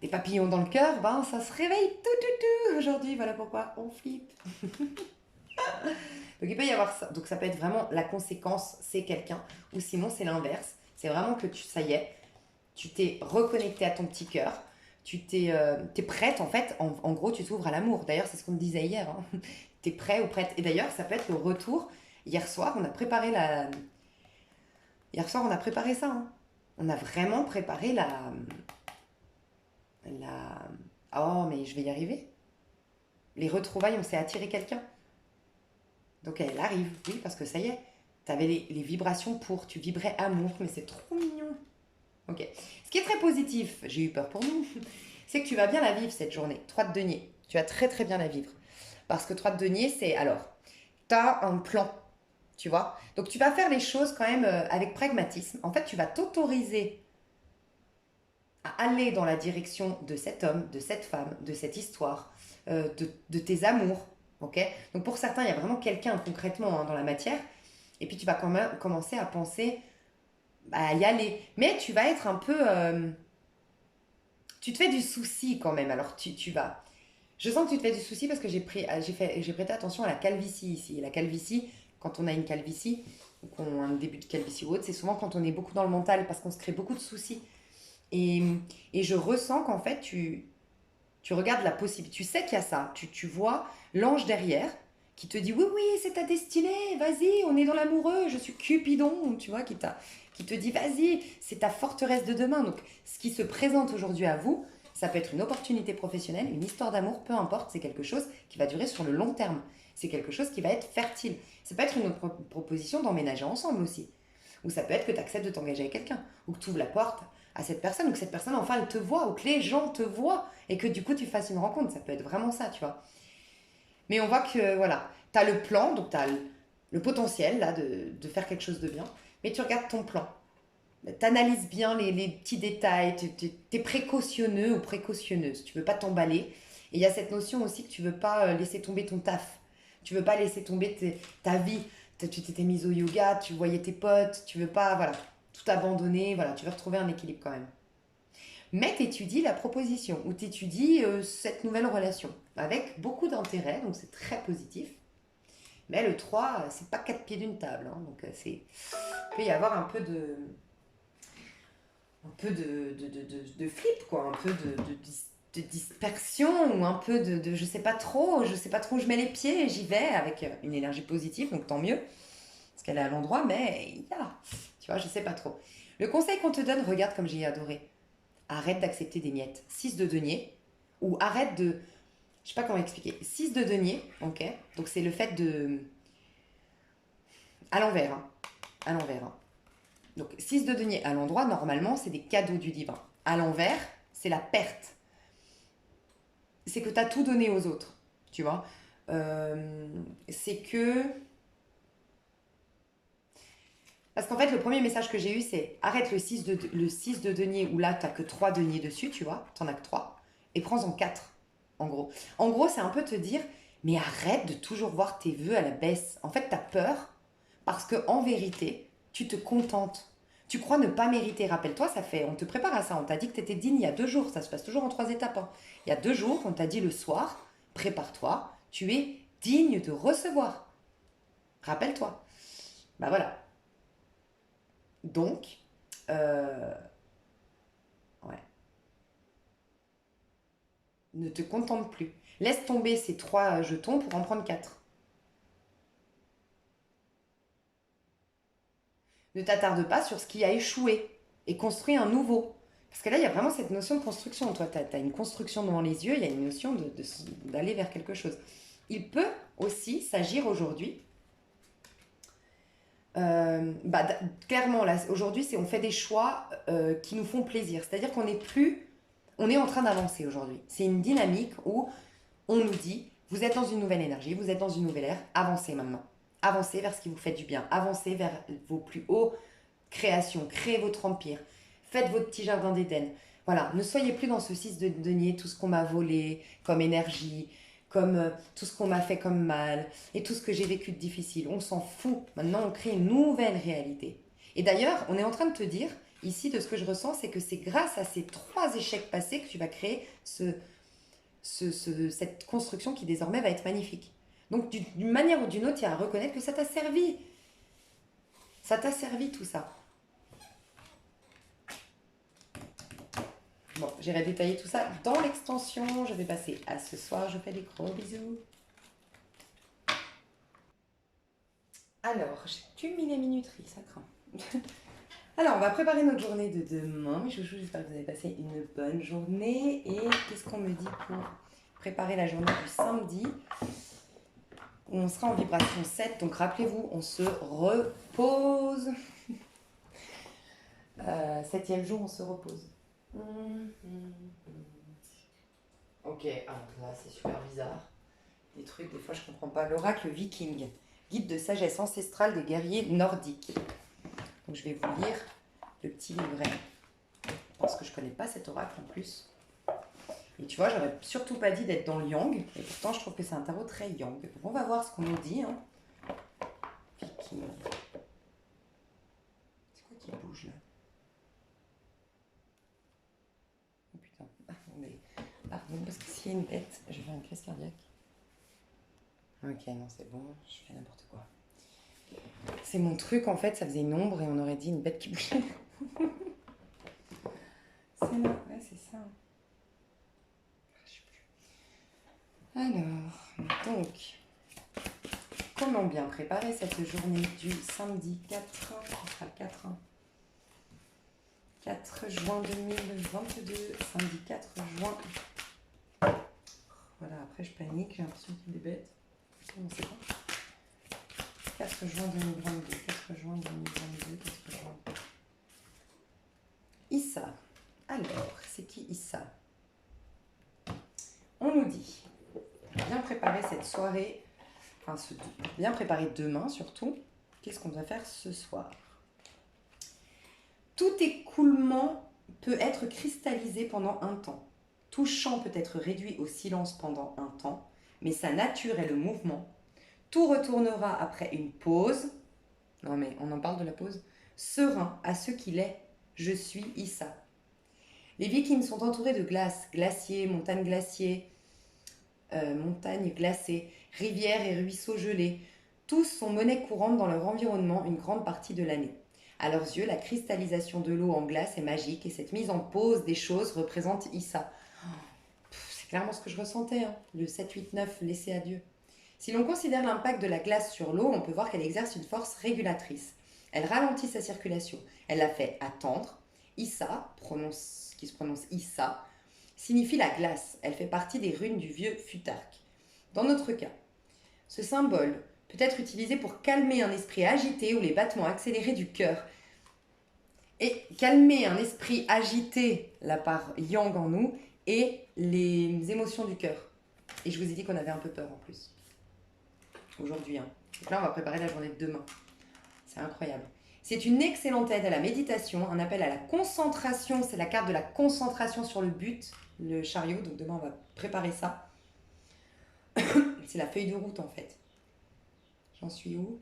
des papillons dans le cœur, ben ça se réveille tout aujourd'hui. Voilà pourquoi on flippe. Donc il peut y avoir ça. Donc ça peut être vraiment la conséquence, c'est quelqu'un. Ou sinon c'est l'inverse. C'est vraiment que ça y est, tu t'es reconnecté à ton petit cœur. T'es prête en fait. En gros, tu t'ouvres à l'amour. D'ailleurs, c'est ce qu'on me disait hier. Hein. T'es prêt ou prête. Et d'ailleurs, ça peut être le retour. Hier soir, on a préparé la. Hier soir, on a préparé ça. Hein. On a vraiment préparé la. Oh, mais je vais y arriver. Les retrouvailles, on s'est attiré quelqu'un. Donc elle arrive, oui, parce que ça y est, tu avais les vibrations tu vibrais amour, mais c'est trop mignon. Ok. Ce qui est très positif, j'ai eu peur pour nous, c'est que tu vas bien la vivre cette journée. 3 de denier, tu vas très très bien la vivre. Parce que 3 de denier, c'est alors, tu as un plan, tu vois. Donc tu vas faire les choses quand même avec pragmatisme. En fait, tu vas t'autoriser à aller dans la direction de cet homme, de cette femme, de cette histoire, de tes amours. Ok. Donc pour certains, il y a vraiment quelqu'un concrètement hein, dans la matière. Et puis tu vas quand même commencer à penser à y aller. Mais tu vas être un peu. Tu te fais du souci quand même. Alors tu vas. Je sens que tu te fais du souci parce que j'ai prêté attention à la calvitie ici. Et la calvitie, quand on a une calvitie, ou qu'on a un début de calvitie ou autre, c'est souvent quand on est beaucoup dans le mental parce qu'on se crée beaucoup de soucis. Et, et je ressens qu'en fait, tu regardes la possibilité. Tu sais qu'il y a ça. Tu vois l'ange derrière qui te dit oui, oui, c'est ta destinée, vas-y, on est dans l'amoureux, je suis Cupidon, tu vois, qui te dit vas-y, c'est ta forteresse de demain. Donc, ce qui se présente aujourd'hui à vous, ça peut être une opportunité professionnelle, une histoire d'amour, peu importe, c'est quelque chose qui va durer sur le long terme. c'est quelque chose qui va être fertile. Ça peut être une autre proposition d'emménager ensemble aussi. Ou ça peut être que tu acceptes de t'engager avec quelqu'un. Ou que tu ouvres la porte à cette personne. Ou que cette personne, enfin, elle te voit. Ou que les gens te voient. Et que du coup, tu fasses une rencontre. Ça peut être vraiment ça, tu vois. Mais on voit que, voilà, tu as le plan. Donc, tu as le potentiel, là, de faire quelque chose de bien. Mais tu regardes ton plan. Tu analyses bien les petits détails. Tu es précautionneux ou précautionneuse. Tu veux pas t'emballer. Et il y a cette notion aussi que tu veux pas laisser tomber ton taf. Tu veux pas laisser tomber ta vie. Tu t'étais mise au yoga, tu voyais tes potes, tu veux pas, voilà, tout abandonner, voilà, tu veux retrouver un équilibre quand même. Mais tu étudies la proposition ou tu étudies cette nouvelle relation avec beaucoup d'intérêt, donc c'est très positif. Mais le 3, c'est pas quatre pieds d'une table, hein, donc il peut y avoir un peu de flip, quoi, un peu de dispersion ou un peu je sais pas trop, je sais pas trop où je mets les pieds et j'y vais avec une énergie positive, donc tant mieux, parce qu'elle est à l'endroit, mais il y a, tu vois, je sais pas trop. Le conseil qu'on te donne, regarde comme j'ai adoré, arrête d'accepter des miettes. 6 de denier, ou arrête de, je sais pas comment expliquer, 6 de denier, ok, donc c'est le fait de, à l'envers, hein, à l'envers, hein. Donc 6 de denier à l'endroit, normalement, c'est des cadeaux du divin. À l'envers, c'est la perte. C'est que tu as tout donné aux autres, tu vois. C'est que... Parce qu'en fait, le premier message que j'ai eu, c'est arrête le 6 de denier, où là, tu n'as que 3 deniers dessus, tu vois. Tu n'en as que 3. Et prends-en 4, en gros. En gros, c'est un peu te dire, mais arrête de toujours voir tes vœux à la baisse. En fait, tu as peur parce que en vérité, tu te contentes. Tu crois ne pas mériter. Rappelle-toi, ça fait, on te prépare à ça. On t'a dit que tu étais digne il y a 2 jours. Ça se passe toujours en 3 étapes, hein. Il y a 2 jours, on t'a dit le soir, prépare-toi, tu es digne de recevoir. Rappelle-toi. Bah voilà. Donc, euh, ouais, ne te contente plus. Laisse tomber ces 3 jetons pour en prendre 4. Ne t'attarde pas sur ce qui a échoué et construis un nouveau. Parce que là, il y a vraiment cette notion de construction. Toi, tu as une construction devant les yeux, il y a une notion d'aller vers quelque chose. Il peut aussi s'agir aujourd'hui, bah, clairement, là, aujourd'hui, on fait des choix qui nous font plaisir. C'est-à-dire qu'on n'est plus, on est en train d'avancer aujourd'hui. C'est une dynamique où on nous dit, vous êtes dans une nouvelle énergie, vous êtes dans une nouvelle ère, avancez maintenant. Avancez vers ce qui vous fait du bien. Avancez vers vos plus hauts créations. Créez votre empire. Faites votre petit jardin d'Éden. Voilà, ne soyez plus dans ce 6 de denier, tout ce qu'on m'a volé comme énergie, comme tout ce qu'on m'a fait comme mal, et tout ce que j'ai vécu de difficile. On s'en fout. Maintenant, on crée une nouvelle réalité. Et d'ailleurs, on est en train de te dire, ici, de ce que je ressens, c'est que c'est grâce à ces 3 échecs passés que tu vas créer cette construction qui désormais va être magnifique. Donc d'une manière ou d'une autre, il y a à reconnaître que ça t'a servi. Ça t'a servi tout ça. Bon, j'irai détailler tout ça dans l'extension. Je vais passer à ce soir. Je fais des gros bisous. Alors, j'ai mis les minuteries, ça craint. Alors, on va préparer notre journée de demain. Mes chouchous, j'espère que vous avez passé une bonne journée. Et qu'est-ce qu'on me dit pour préparer la journée du samedi? On sera en vibration 7, donc rappelez-vous, on se repose. 7e jour, on se repose. Ok, alors là, c'est super bizarre. Des trucs, des fois, je comprends pas. L'oracle viking, guide de sagesse ancestrale des guerriers nordiques. Donc, je vais vous lire le petit livret, parce que je connais pas cet oracle en plus. Et tu vois, j'aurais surtout pas dit d'être dans le yang, et pourtant je trouve que c'est un tarot très yang. Donc on va voir ce qu'on nous dit, hein. Viking. C'est quoi qui bouge là? Oh putain, attendez. Pardon, parce que s'il y a une bête, je vais faire une crise cardiaque. Ok, non, c'est bon, je fais n'importe quoi. C'est mon truc en fait, ça faisait une ombre et on aurait dit une bête qui bougeait. C'est là, ouais, c'est ça. Alors, donc, comment bien préparer cette journée du samedi 4, ce sera le 4 juin 2022, samedi 4 juin. Voilà, après je panique, j'ai l'impression qu'il y a des bêtes. C'est quoi 4 juin 2022, 4 juin 2022, 4 juin. Issa. Alors, c'est qui Issa? On nous dit, bien préparer cette soirée, enfin, bien préparer demain surtout. Qu'est-ce qu'on doit faire ce soir? Tout écoulement peut être cristallisé pendant un temps. Tout chant peut être réduit au silence pendant un temps, mais sa nature est le mouvement. Tout retournera après une pause. Non mais on en parle de la pause. Serein à ce qu'il est. Je suis Issa. Les Vikings sont entourés de glace, glaciers, montagnes glacées, rivières et ruisseaux gelés. Tous sont monnaie courante dans leur environnement une grande partie de l'année. À leurs yeux, la cristallisation de l'eau en glace est magique et cette mise en pause des choses représente Issa. C'est clairement ce que je ressentais, hein. Le 7, 8, 9, laissé à Dieu. Si l'on considère l'impact de la glace sur l'eau, on peut voir qu'elle exerce une force régulatrice. Elle ralentit sa circulation. Elle la fait attendre. Issa, qui se prononce Issa, signifie la glace. Elle fait partie des runes du vieux Futark. Dans notre cas, ce symbole peut être utilisé pour calmer un esprit agité ou les battements accélérés du cœur. Et calmer un esprit agité, la part yang en nous, et les émotions du cœur. Et je vous ai dit qu'on avait un peu peur en plus. Aujourd'hui. Hein. Donc là, on va préparer la journée de demain. C'est incroyable. C'est une excellente aide à la méditation, un appel à la concentration. C'est la carte de la concentration sur le but, le chariot. Donc demain, on va préparer ça. C'est la feuille de route en fait. J'en suis où?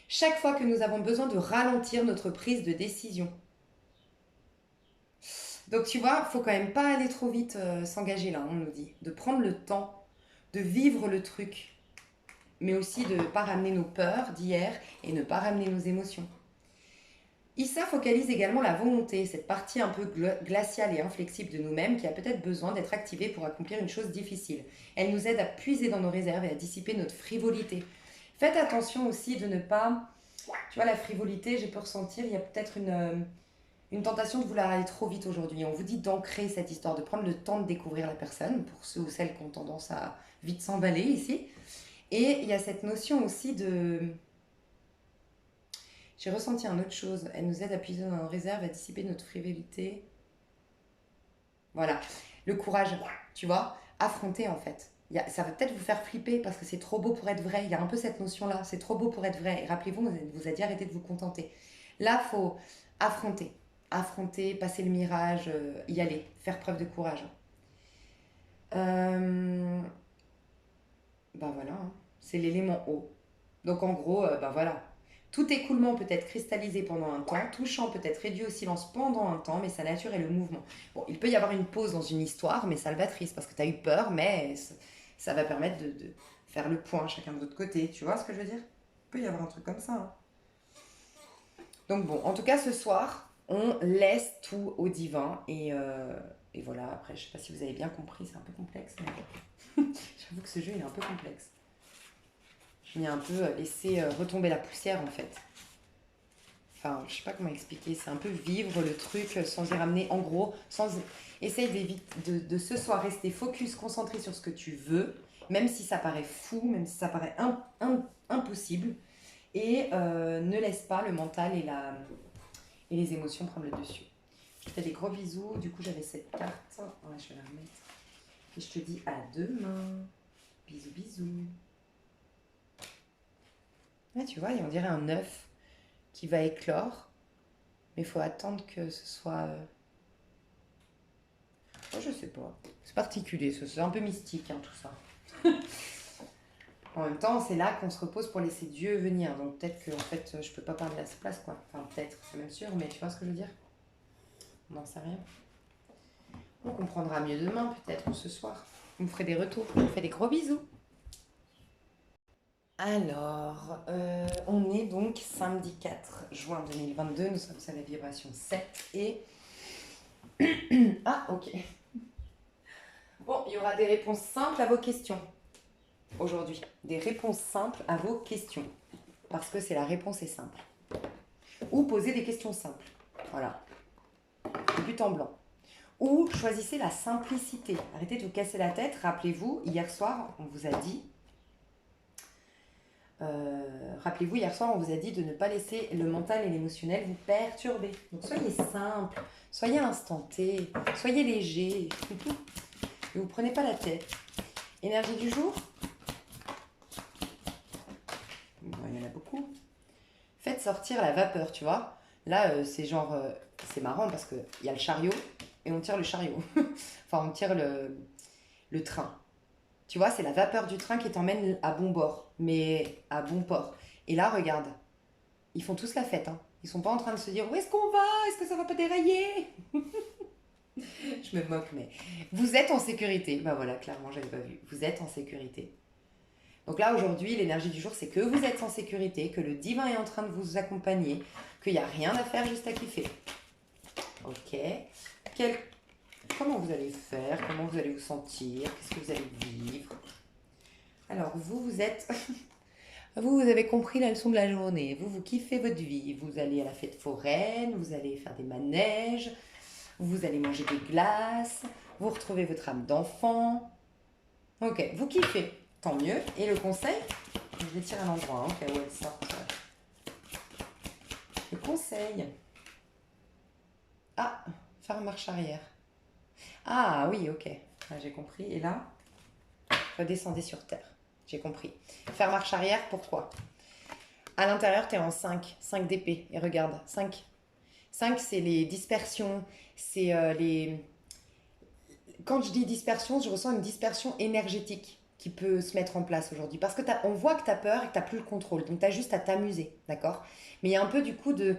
Chaque fois que nous avons besoin de ralentir notre prise de décision. Donc tu vois, il ne faut quand même pas aller trop vite s'engager là, on nous dit. De prendre le temps, de vivre le truc. Mais aussi de ne pas ramener nos peurs d'hier et ne pas ramener nos émotions. Issa focalise également la volonté, cette partie un peu glaciale et inflexible de nous-mêmes qui a peut-être besoin d'être activée pour accomplir une chose difficile. Elle nous aide à puiser dans nos réserves et à dissiper notre frivolité. Faites attention aussi de ne pas... Tu vois, la frivolité, j'ai pu ressentir, il y a peut-être une tentation de vouloir aller trop vite aujourd'hui. On vous dit d'ancrer cette histoire, de prendre le temps de découvrir la personne, pour ceux ou celles qui ont tendance à vite s'emballer ici. Et il y a cette notion aussi de... J'ai ressenti une autre chose. Elle nous aide à puiser dans nos réserves, à dissiper notre frivolité. Voilà. Le courage, tu vois, affronter en fait. Ça va peut-être vous faire flipper parce que c'est trop beau pour être vrai. Il y a un peu cette notion-là. C'est trop beau pour être vrai. Et rappelez-vous, vous a dit arrêtez de vous contenter. Là, il faut affronter. Affronter, passer le mirage, y aller. Faire preuve de courage. Bah voilà, hein. C'est l'élément eau. Donc en gros, bah voilà. Tout écoulement peut être cristallisé pendant un temps, tout chant peut être réduit au silence pendant un temps, mais sa nature est le mouvement. Bon, il peut y avoir une pause dans une histoire, mais salvatrice, parce que tu as eu peur, mais ça va permettre de faire le point chacun de votre côté. Tu vois ce que je veux dire? Il peut y avoir un truc comme ça. Hein. Donc bon, en tout cas, ce soir, on laisse tout au divin, et voilà, après, je sais pas si vous avez bien compris, c'est un peu complexe, mais j'avoue que ce jeu, il est un peu complexe. Je m'y ai un peu laissé retomber la poussière en fait. Enfin, je sais pas comment expliquer. C'est un peu vivre le truc sans y ramener. En gros, essaye de ce soir rester focus, concentré sur ce que tu veux, même si ça paraît fou, même si ça paraît impossible. Et ne laisse pas le mental et les émotions prendre le dessus. Je te fais des gros bisous. Du coup, j'avais cette carte. Ouais, je vais la remettre. Et je te dis à demain. Bisous, bisous. Là, tu vois, on dirait un œuf qui va éclore. Mais il faut attendre que ce soit... Oh, je sais pas. C'est particulier, c'est un peu mystique, hein, tout ça. En même temps, c'est là qu'on se repose pour laisser Dieu venir. Donc peut-être que en fait, je peux pas parler à sa place, quoi. Enfin, peut-être, c'est même sûr, mais tu vois ce que je veux dire? On n'en sait rien. On comprendra mieux demain, peut-être, ou ce soir. Vous me ferez des retours. Je vous fais des gros bisous. Alors, on est donc samedi 4 juin 2022, nous sommes à la vibration 7 et... Ah, ok. Bon, il y aura des réponses simples à vos questions aujourd'hui. Des réponses simples à vos questions. Parce que c'est la réponse est simple. Ou poser des questions simples. Voilà. De but en blanc. ou choisissez la simplicité. Arrêtez de vous casser la tête. Rappelez-vous, hier soir, on vous a dit... rappelez-vous, hier soir, on vous a dit de ne pas laisser le mental et l'émotionnel vous perturber. Donc, soyez simple, soyez instanté, soyez léger. Ne vous prenez pas la tête. Énergie du jour. Bon, il y en a beaucoup. Faites sortir la vapeur, tu vois. Là, c'est genre... c'est marrant parce qu'il y a le chariot et on tire le chariot. Enfin, on tire le train. Tu vois, c'est la vapeur du train qui t'emmène à bon bord, mais à bon port. Et là, regarde, ils font tous la fête. Hein. Ils sont pas en train de se dire où est-ce qu'on va? Est-ce que ça va pas dérailler? Je me moque, mais vous êtes en sécurité. Bah voilà, clairement, j'avais pas vu. Vous êtes en sécurité. Donc là, aujourd'hui, l'énergie du jour, c'est que vous êtes en sécurité, que le divin est en train de vous accompagner, qu'il n'y a rien à faire, juste à kiffer. Ok. Comment vous allez faire? Comment vous allez vous sentir? Qu'est-ce que vous allez vivre? Alors, vous êtes... vous avez compris la leçon de la journée. Vous kiffez votre vie. Vous allez à la fête foraine, vous allez faire des manèges, vous allez manger des glaces, vous retrouvez votre âme d'enfant. Ok, vous kiffez. Tant mieux. Et le conseil, je vais tirer à l'endroit, au cas où elle sort. Le conseil. Ah, faire marche arrière. Ah oui, ok. Ah, j'ai compris. Et là, redescendez sur terre. J'ai compris. Faire marche arrière, pourquoi? À l'intérieur, tu es en 5. 5 d'épée. Et regarde, 5. 5, c'est les dispersions. C'est les... Quand je dis dispersion, je ressens une dispersion énergétique qui peut se mettre en place aujourd'hui. Parce que on voit que tu as peur et que tu n'as plus le contrôle. Donc, tu as juste à t'amuser, d'accord? Mais il y a un peu du coup de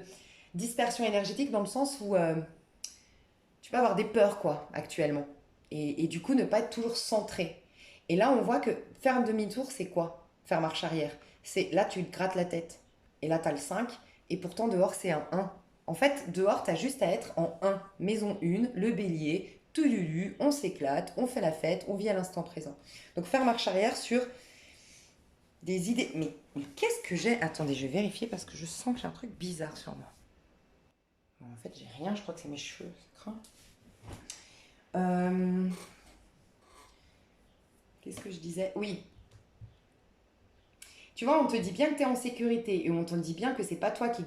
dispersion énergétique dans le sens où tu peux avoir des peurs, quoi, actuellement. Et du coup, ne pas être toujours centré. Et là, on voit que faire un demi-tour, c'est quoi? Faire marche arrière. C'est là, tu te grattes la tête. Et là, tu as le 5. Et pourtant, dehors, c'est un 1. En fait, dehors, tu as juste à être en 1. Maison 1, le bélier, Tululu, on s'éclate, on fait la fête, on vit à l'instant présent. Donc, faire marche arrière sur des idées. Mais qu'est-ce que j'ai? Attendez, je vais vérifier parce que je sens que j'ai un truc bizarre sur moi. Bon, en fait, j'ai rien. Je crois que c'est mes cheveux. Ça craint. Qu'est-ce que je disais? Oui. Tu vois, on te dit bien que tu es en sécurité et on te dit bien que c'est pas toi qui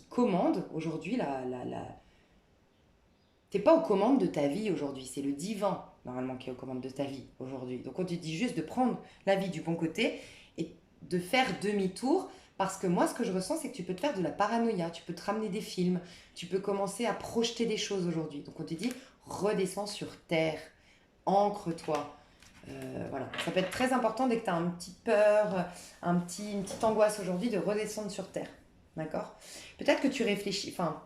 commande aujourd'hui. T'es pas aux commandes de ta vie aujourd'hui. C'est le divin, normalement, qui est aux commandes de ta vie aujourd'hui. Donc, on te dit juste de prendre la vie du bon côté et de faire demi-tour. Parce que moi, ce que je ressens, c'est que tu peux te faire de la paranoïa. Tu peux te ramener des films. Tu peux commencer à projeter des choses aujourd'hui. Donc, on te dit, redescends sur terre. Ancre-toi. Voilà, ça peut être très important dès que tu as une petite peur, une petite angoisse aujourd'hui de redescendre sur terre. D'accord? Peut-être que tu réfléchis, enfin,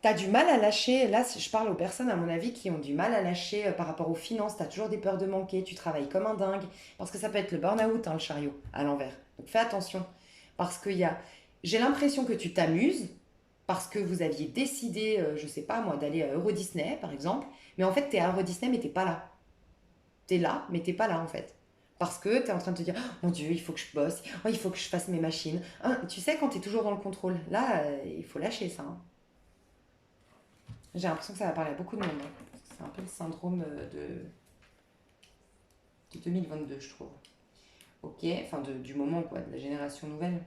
tu as du mal à lâcher. Là, je parle aux personnes, à mon avis, qui ont du mal à lâcher par rapport aux finances. Tu as toujours des peurs de manquer, tu travailles comme un dingue. Parce que ça peut être le burn-out, hein, le chariot, à l'envers. Donc fais attention. Parce que j'ai l'impression que tu t'amuses, parce que vous aviez décidé, je sais pas moi, d'aller à Euro Disney, par exemple. Mais en fait, tu es à Euro Disney, mais tu pas là. T'es là, mais t'es pas là en fait. Parce que t'es en train de te dire, oh, mon Dieu, il faut que je bosse, oh, il faut que je fasse mes machines. Hein, tu sais, quand t'es toujours dans le contrôle, là, il faut lâcher ça. Hein. J'ai l'impression que ça va parler à beaucoup de monde. Hein. C'est un peu le syndrome de 2022, je trouve. Ok, enfin du moment, quoi, de la génération nouvelle.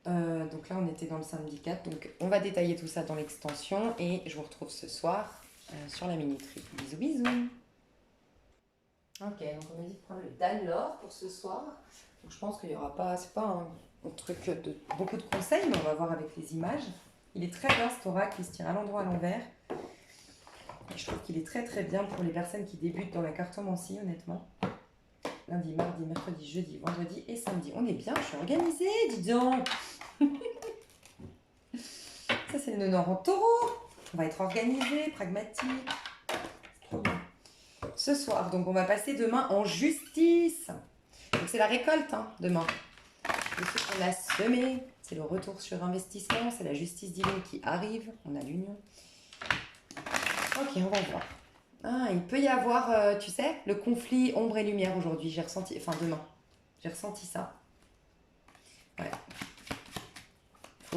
Donc là, on était dans le samedi 4. Donc, on va détailler tout ça dans l'extension et je vous retrouve ce soir sur la minuterie. Bisous, bisous. Ok, donc on m'a dit de prendre le Danlor pour ce soir. Donc je pense qu'il n'y aura pas, c'est pas un truc de beaucoup de conseils, mais on va voir avec les images. Il est très bien cet oracle, il se tient à l'endroit à l'envers. Et je trouve qu'il est très très bien pour les personnes qui débutent dans la cartomancie, honnêtement. Lundi, mardi, mercredi, jeudi, vendredi et samedi. On est bien, je suis organisée, dis donc. Ça c'est le nœud nord en taureau. On va être organisé, pragmatique. C'est trop bien. Ce soir, donc on va passer demain en justice. Donc c'est la récolte, hein, demain. De ce qu'on a semé, c'est le retour sur investissement, c'est la justice divine qui arrive. On a l'union. Ok, on va voir. Ah, il peut y avoir, tu sais, le conflit ombre et lumière aujourd'hui. J'ai ressenti, enfin demain, j'ai ressenti ça. Ouais.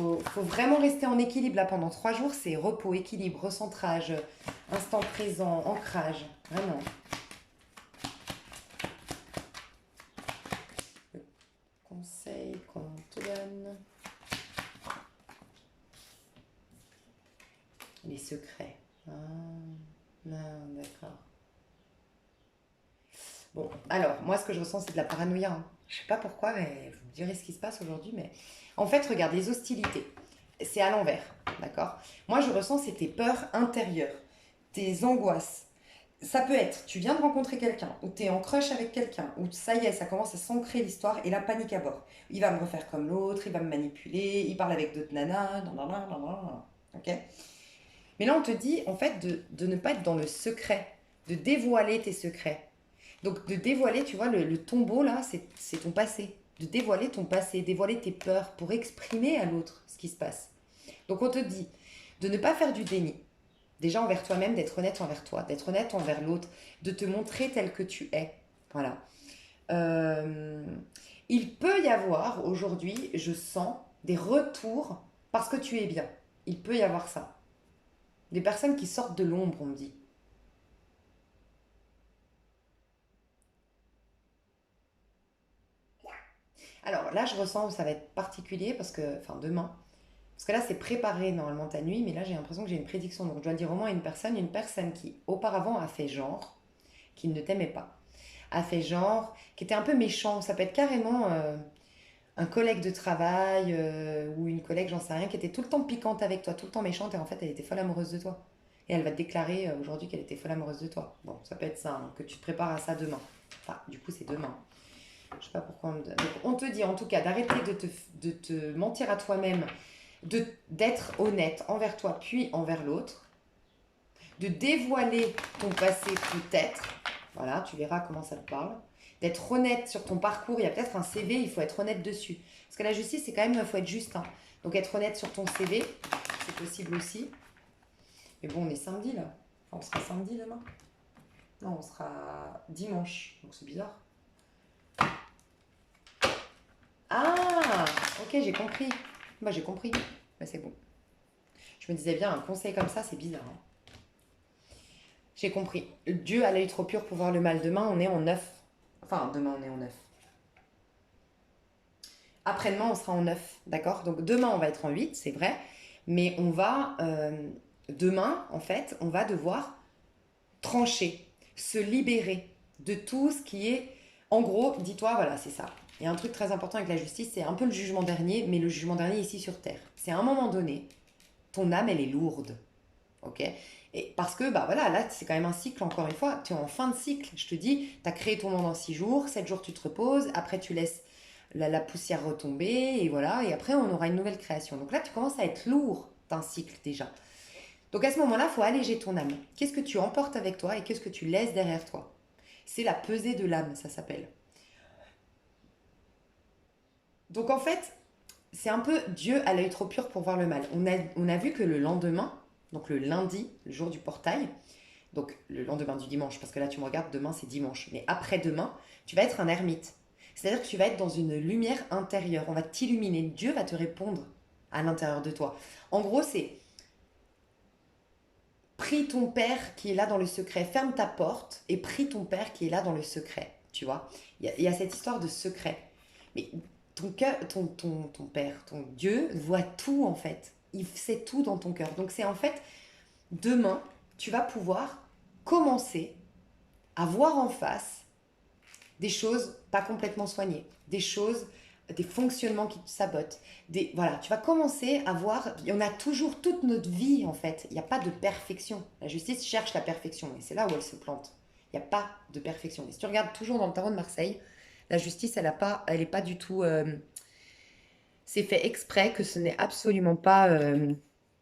faut vraiment rester en équilibre là pendant 3 jours. C'est repos, équilibre, recentrage, instant présent, ancrage. Vraiment. Le conseil qu'on te donne. Les secrets. Ah, non, d'accord. Bon, alors, moi, ce que je ressens, c'est de la paranoïa, hein. Je sais pas pourquoi, mais vous me direz ce qui se passe aujourd'hui. Mais en fait, regarde, les hostilités, c'est à l'envers, d'accord? Moi, je ressens, c'est tes peurs intérieures, tes angoisses. Ça peut être, tu viens de rencontrer quelqu'un, ou tu es en crush avec quelqu'un, ou ça y est, ça commence à s'ancrer l'histoire, et la panique à bord. Il va me refaire comme l'autre, il va me manipuler, il parle avec d'autres nanas, nan, nan, nan, nan, nan, ok? Mais là, on te dit, en fait, de ne pas être dans le secret, de dévoiler tes secrets. Donc, de dévoiler, tu vois, le tombeau, là, c'est ton passé. De dévoiler ton passé, dévoiler tes peurs pour exprimer à l'autre ce qui se passe. Donc, on te dit de ne pas faire du déni. Déjà envers toi-même, d'être honnête envers toi, d'être honnête envers l'autre, de te montrer tel que tu es. Voilà. Euh, il peut y avoir, aujourd'hui, je sens, des retours parce que tu es bien. Il peut y avoir ça. Des personnes qui sortent de l'ombre, on me dit. Alors là, je ressens que ça va être particulier parce que, enfin demain, parce que là, c'est préparé normalement ta nuit, mais là, j'ai l'impression que j'ai une prédiction. Donc, je dois le dire au moins à une personne qui auparavant a fait genre, qui ne t'aimait pas, a fait genre, qui était un peu méchant. Ça peut être carrément un collègue de travail ou une collègue, j'en sais rien, qui était tout le temps piquante avec toi, tout le temps méchante, et en fait, elle était folle amoureuse de toi. Et elle va te déclarer aujourd'hui qu'elle était folle amoureuse de toi. Bon, ça peut être ça, hein, que tu te prépares à ça demain. Enfin, du coup, c'est demain. Je sais pas pourquoi on me donne. Donc, on te dit en tout cas d'arrêter de te mentir à toi-même, d'être honnête envers toi puis envers l'autre, de dévoiler ton passé peut-être. Voilà, tu verras comment ça te parle. D'être honnête sur ton parcours. Il y a peut-être un CV, il faut être honnête dessus. Parce que la justice, c'est quand même, il faut être juste, hein. Donc être honnête sur ton CV, c'est possible aussi. Mais bon, on est samedi là. Enfin, on sera samedi demain. Non, on sera dimanche. Donc c'est bizarre. Ah, ok, j'ai compris. Bah, j'ai compris. Bah, c'est bon. Je me disais bien, un conseil comme ça, c'est bizarre, hein. J'ai compris. Dieu a l'œil trop pur pour voir le mal. Demain, on est en 9. Enfin, demain, on est en 9. Après-demain, on sera en 9. D'accord? Donc, demain, on va être en 8, c'est vrai. Mais on va. Demain, en fait, on va devoir trancher, se libérer de tout ce qui est. En gros, dis-toi, voilà, c'est ça. Il y a un truc très important avec la justice, c'est un peu le jugement dernier, mais le jugement dernier ici sur Terre. C'est à un moment donné, ton âme, elle est lourde. Ok? Et parce que, bah voilà, là, c'est quand même un cycle, encore une fois, tu es en fin de cycle. Je te dis, tu as créé ton monde en 6 jours, 7 jours tu te reposes, après tu laisses la poussière retomber, et voilà, et après on aura une nouvelle création. Donc là, tu commences à être lourd d'un cycle déjà. Donc à ce moment-là, il faut alléger ton âme. Qu'est-ce que tu emportes avec toi et qu'est-ce que tu laisses derrière toi? C'est la pesée de l'âme, ça s'appelle. Donc en fait, c'est un peu Dieu à l'œil trop pur pour voir le mal. On a vu que le lendemain, donc le lundi, le jour du portail, donc le lendemain du dimanche, parce que là tu me regardes, demain c'est dimanche, mais après-demain, tu vas être un ermite. C'est-à-dire que tu vas être dans une lumière intérieure, on va t'illuminer, Dieu va te répondre à l'intérieur de toi. En gros, c'est prie ton Père qui est là dans le secret, ferme ta porte et prie ton Père qui est là dans le secret, tu vois. Il y a cette histoire de secret. Mais ton cœur, ton Père, ton Dieu voit tout en fait. Il sait tout dans ton cœur. Donc c'est en fait, demain, tu vas pouvoir commencer à voir en face des choses pas complètement soignées, des choses, des fonctionnements qui te sabotent. Voilà, tu vas commencer à voir, il y en a toujours toute notre vie en fait, il n'y a pas de perfection. La justice cherche la perfection et c'est là où elle se plante. Il n'y a pas de perfection. Et si tu regardes toujours dans le tarot de Marseille, la justice, elle est pas du tout... c'est fait exprès que ce n'est absolument pas...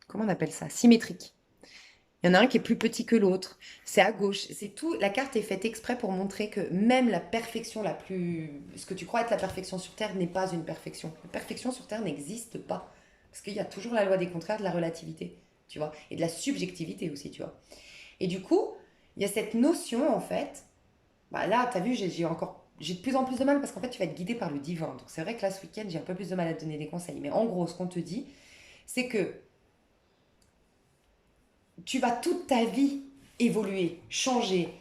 comment on appelle ça? Symétrique. Il y en a un qui est plus petit que l'autre. C'est à gauche. C'est tout. La carte est faite exprès pour montrer que même la perfection la plus. Ce que tu crois être la perfection sur Terre n'est pas une perfection. La perfection sur Terre n'existe pas. Parce qu'il y a toujours la loi des contraires, de la relativité. Tu vois. Et de la subjectivité aussi, tu vois. Et du coup, il y a cette notion, en fait. Bah là, t'as vu, j'ai encore. J'ai de plus en plus de mal parce qu'en fait, tu vas être guidé par le divin. Donc c'est vrai que là, ce week-end, j'ai un peu plus de mal à te donner des conseils. Mais en gros, ce qu'on te dit, c'est que tu vas toute ta vie évoluer, changer,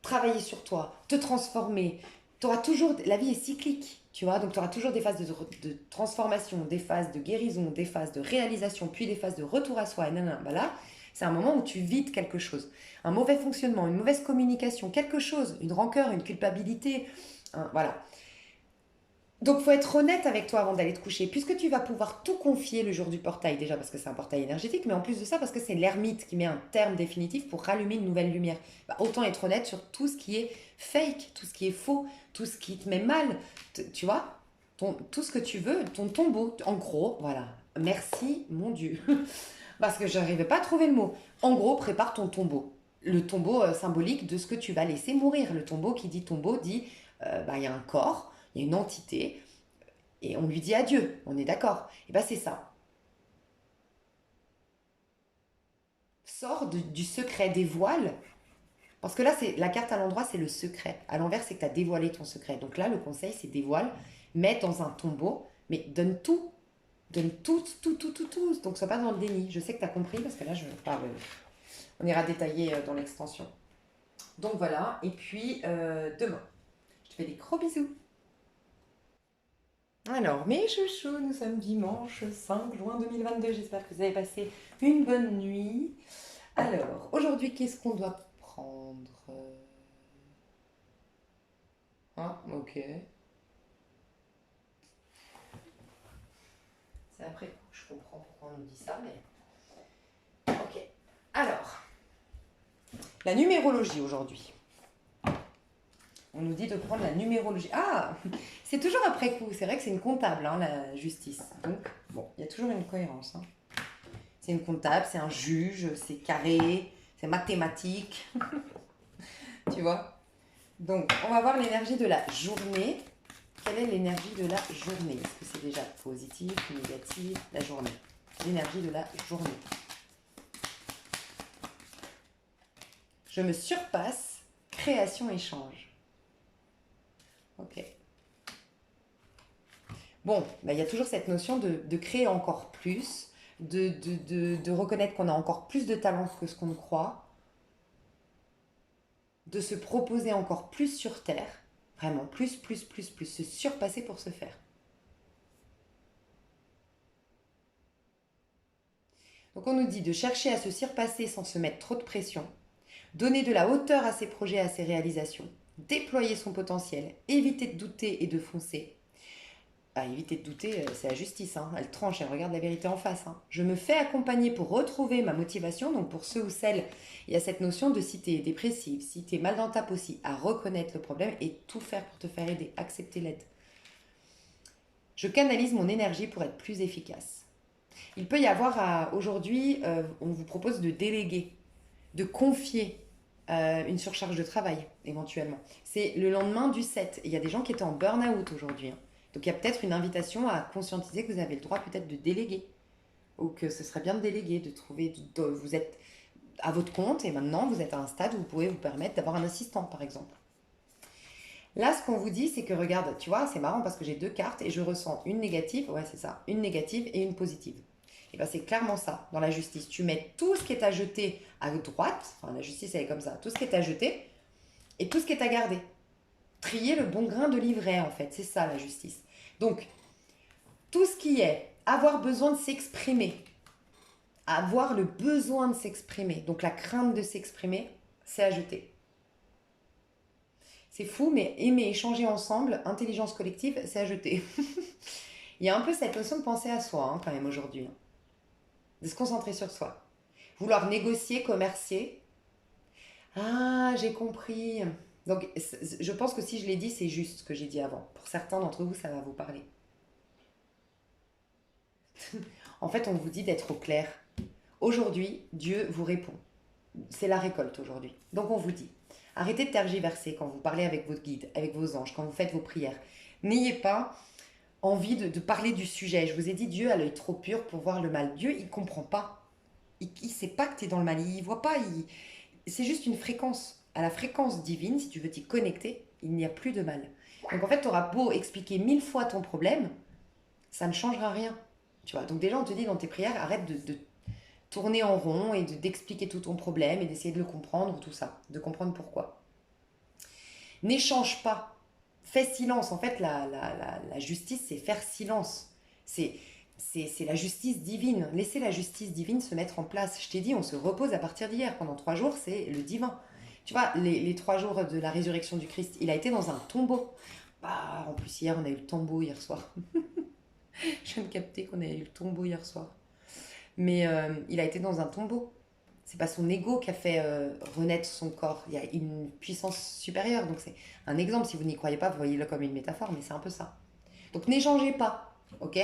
travailler sur toi, te transformer. T'auras toujours, la vie est cyclique, tu vois, donc tu auras toujours des phases de transformation, des phases de guérison, des phases de réalisation, puis des phases de retour à soi. Et nanana. Bah là, c'est un moment où tu vides quelque chose. Un mauvais fonctionnement, une mauvaise communication, quelque chose, une rancœur, une culpabilité. Voilà. Donc, il faut être honnête avec toi avant d'aller te coucher, puisque tu vas pouvoir tout confier le jour du portail, déjà parce que c'est un portail énergétique, mais en plus de ça, parce que c'est l'ermite qui met un terme définitif pour rallumer une nouvelle lumière. Bah, autant être honnête sur tout ce qui est fake, tout ce qui est faux, tout ce qui te met mal, tu vois, tout ce que tu veux, ton tombeau, en gros, voilà. Merci, mon Dieu, parce que je n'arrivais pas à trouver le mot. En gros, prépare ton tombeau. Le tombeau symbolique de ce que tu vas laisser mourir. Le tombeau dit, bah, il y a un corps, il y a une entité, et on lui dit adieu, on est d'accord. Et bien c'est ça. Sors du secret, des voiles. Parce que là, c'est la carte à l'endroit, c'est le secret. À l'envers, c'est que tu as dévoilé ton secret. Donc là, le conseil, c'est dévoile, mets dans un tombeau, mais donne tout. Donne tout, tout, tout, tout, tout. Donc sois pas dans le déni. Je sais que tu as compris, parce que là, je parle. On ira détailler dans l'extension. Donc voilà, et puis demain. Je te fais des gros bisous. Alors, mes chouchous, nous sommes dimanche 5 juin 2022. J'espère que vous avez passé une bonne nuit. Alors, aujourd'hui, qu'est-ce qu'on doit prendre? Ah, ok. C'est après coup que je comprends pourquoi on nous dit ça, mais... Ok. Alors, la numérologie aujourd'hui. On nous dit de prendre la numérologie. Ah, c'est toujours après coup. C'est vrai que c'est une comptable, hein, la justice. Donc, bon, il y a toujours une cohérence. Hein. C'est une comptable, c'est un juge, c'est carré, c'est mathématique. Tu vois? Donc, on va voir l'énergie de la journée. Quelle est l'énergie de la journée? Est-ce que c'est déjà positif, négatif? La journée. L'énergie de la journée. Je me surpasse, création, échange. Ok. Bon, bah, il y a toujours cette notion de créer encore plus, de reconnaître qu'on a encore plus de talent que ce qu'on croit, de se proposer encore plus sur Terre, vraiment plus, plus, plus, plus, se surpasser pour se faire. Donc on nous dit de chercher à se surpasser sans se mettre trop de pression, donner de la hauteur à ses projets, à ses réalisations, déployer son potentiel, éviter de douter et de foncer. Ah, éviter de douter, c'est la justice, hein. Elle tranche, elle regarde la vérité en face. Hein. Je me fais accompagner pour retrouver ma motivation, donc pour ceux ou celles, il y a cette notion de si tu es dépressive, si tu es mal dans ta peau, aussi, à reconnaître le problème et tout faire pour te faire aider, accepter l'aide. Je canalise mon énergie pour être plus efficace. Il peut y avoir aujourd'hui, on vous propose de déléguer, de confier une surcharge de travail éventuellement. C'est le lendemain du 7. Il y a des gens qui étaient en burn-out aujourd'hui. Hein. Donc il y a peut-être une invitation à conscientiser que vous avez le droit peut-être de déléguer. Ou que ce serait bien de déléguer, de trouver... vous êtes à votre compte et maintenant vous êtes à un stade où vous pouvez vous permettre d'avoir un assistant par exemple. Là, ce qu'on vous dit, c'est que regarde, tu vois, c'est marrant parce que j'ai deux cartes et je ressens une négative, ouais, c'est ça, une négative et une positive. Et bien, c'est clairement ça dans la justice. Tu mets tout ce qui est à jeter à droite, enfin, la justice, elle est comme ça, tout ce qui est à jeter et tout ce qui est à garder. Trier le bon grain de livret, en fait, c'est ça la justice. Donc, tout ce qui est avoir besoin de s'exprimer, avoir le besoin de s'exprimer, donc la crainte de s'exprimer, c'est à jeter. C'est fou, mais aimer, échanger ensemble, intelligence collective, c'est à jeter. Il y a un peu cette notion de penser à soi, hein, quand même, aujourd'hui. Hein. De se concentrer sur soi. Vouloir négocier, commercier. Ah, j'ai compris. Donc, je pense que si je l'ai dit, c'est juste ce que j'ai dit avant. Pour certains d'entre vous, ça va vous parler. En fait, on vous dit d'être au clair. Aujourd'hui, Dieu vous répond. C'est la récolte aujourd'hui. Donc, on vous dit, arrêtez de tergiverser quand vous parlez avec votre guide, avec vos anges, quand vous faites vos prières. N'ayez pas envie de parler du sujet. Je vous ai dit, Dieu a l'œil trop pur pour voir le mal. Dieu, il ne comprend pas. Il ne sait pas que tu es dans le mal. Il ne voit pas. C'est juste une fréquence. À la fréquence divine, si tu veux t'y connecter, il n'y a plus de mal. Donc en fait, tu auras beau expliquer 1000 fois ton problème, ça ne changera rien. Tu vois, donc déjà, on te dit dans tes prières, arrête de tourner en rond et d'expliquer tout ton problème et d'essayer de le comprendre, tout ça, de comprendre pourquoi. N'échange pas. Fais silence. En fait, la justice, c'est faire silence. C'est c'est la justice divine. Laissez la justice divine se mettre en place. Je t'ai dit, on se repose à partir d'hier. Pendant 3 jours, c'est le divin. Tu vois, les 3 jours de la résurrection du Christ, il a été dans un tombeau. Bah, en plus, hier, on a eu le tombeau hier soir. Je viens de capter qu'on a eu le tombeau hier soir. Mais il a été dans un tombeau. C'est pas son ego qui a fait renaître son corps. Il y a une puissance supérieure. Donc c'est un exemple. Si vous n'y croyez pas, vous voyez-le comme une métaphore, mais c'est un peu ça. Donc n'échangez pas, ok?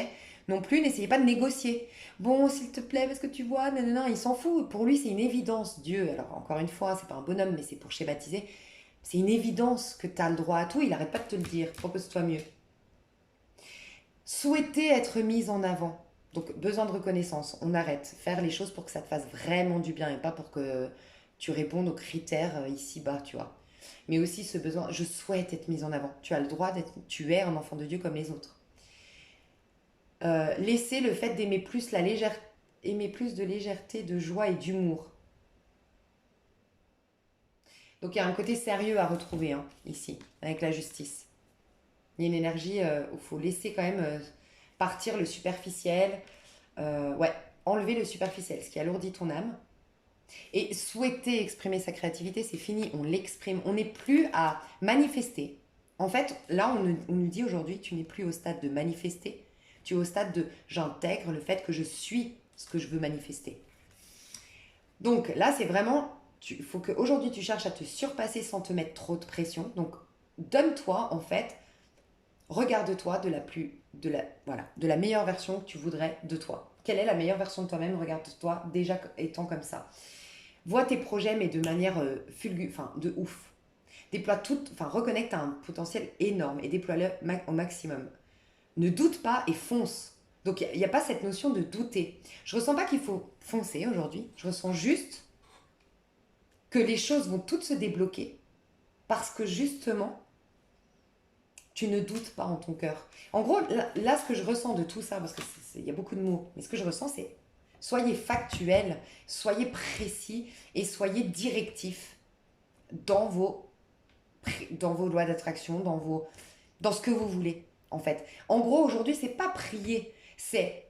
Non plus, n'essayez pas de négocier. Bon, s'il te plaît, parce que tu vois, nanana, il s'en fout. Pour lui, c'est une évidence. Dieu, alors encore une fois, c'est pas un bonhomme, mais c'est pour schématiser. C'est une évidence que tu as le droit à tout. Il arrête pas de te le dire. Propose-toi mieux. Souhaiter être mise en avant. Donc, besoin de reconnaissance. On arrête. Faire les choses pour que ça te fasse vraiment du bien et pas pour que tu répondes aux critères ici-bas, tu vois. Mais aussi ce besoin, je souhaite être mise en avant. Tu as le droit d'être, tu es un enfant de Dieu comme les autres. Laisser le fait d'aimer plus la légère, aimer plus de légèreté, de joie et d'humour. Donc, il y a un côté sérieux à retrouver hein, ici, avec la justice. Il y a une énergie où il faut laisser quand même partir le superficiel. Ouais, enlever le superficiel, ce qui alourdit ton âme. Et souhaiter exprimer sa créativité, c'est fini, on l'exprime. On n'est plus à manifester. En fait, là, on nous dit aujourd'hui, tu n'es plus au stade de manifester, tu es au stade de j'intègre le fait que je suis ce que je veux manifester. Donc là, c'est vraiment, il faut qu'aujourd'hui tu cherches à te surpasser sans te mettre trop de pression. Donc donne-toi, en fait, regarde-toi de la meilleure version que tu voudrais de toi. Quelle est la meilleure version de toi-même? Regarde-toi déjà étant comme ça. Vois tes projets, mais de manière enfin, de ouf. Déploie tout, enfin, reconnais que tu as un potentiel énorme et déploie-le au maximum. Ne doute pas et fonce. Donc, il n'y a pas cette notion de douter. Je ressens pas qu'il faut foncer aujourd'hui. Je ressens juste que les choses vont toutes se débloquer parce que justement, tu ne doutes pas en ton cœur. En gros, là, ce que je ressens de tout ça, parce qu'il y a beaucoup de mots, mais ce que je ressens, c'est soyez factuel, soyez précis et soyez directif dans vos lois d'attraction, dans ce que vous voulez, en fait. En gros, aujourd'hui, c'est pas prier, c'est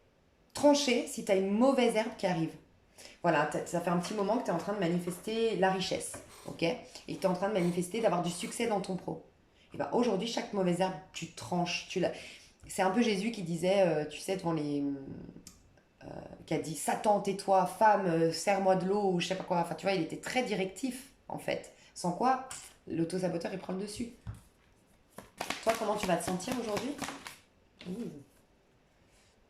trancher si tu as une mauvaise herbe qui arrive. Voilà, ça fait un petit moment que tu es en train de manifester la richesse, ok? Et tu es en train de manifester d'avoir du succès dans ton pro. Et ben aujourd'hui, chaque mauvaise herbe, tu tranches. C'est un peu Jésus qui disait, tu sais, devant les. Qui a dit Satan, tais-toi, femme, serre-moi de l'eau, ou je sais pas quoi. Enfin, tu vois, il était très directif, en fait. Sans quoi, l'auto-saboteur, il prend le dessus. Toi, comment tu vas te sentir aujourd'hui?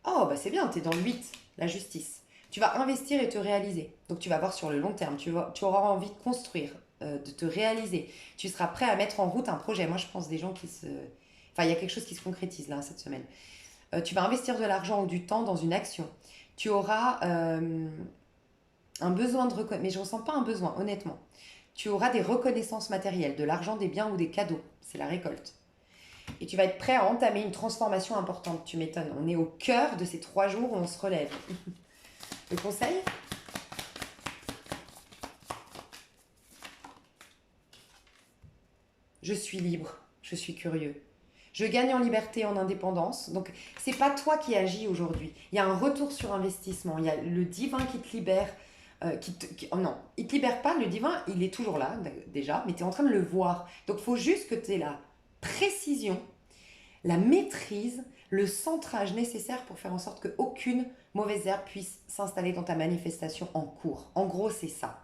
Oh, bah c'est bien, t'es dans le 8, la justice. Tu vas investir et te réaliser. Donc, tu vas voir sur le long terme. Tu auras envie de construire, de te réaliser. Tu seras prêt à mettre en route un projet. Moi, je pense des gens qui se. Enfin, il y a quelque chose qui se concrétise là, cette semaine. Tu vas investir de l'argent ou du temps dans une action. Tu auras un besoin de reconnaissance. Mais je ne ressens pas un besoin, honnêtement. Tu auras des reconnaissances matérielles, de l'argent, des biens ou des cadeaux. C'est la récolte. Et tu vas être prêt à entamer une transformation importante. Tu m'étonnes. On est au cœur de ces 3 jours où on se relève. Le conseil? Je suis libre. Je suis curieux. Je gagne en liberté, en indépendance. Donc, c'est pas toi qui agis aujourd'hui. Il y a un retour sur investissement. Il y a le divin qui te libère. Oh non, il te libère pas. Le divin, il est toujours là, déjà, mais tu es en train de le voir. Donc, il faut juste que tu aies la précision, la maîtrise, le centrage nécessaire pour faire en sorte qu'aucune mauvaise herbe puisse s'installer dans ta manifestation en cours. En gros, c'est ça.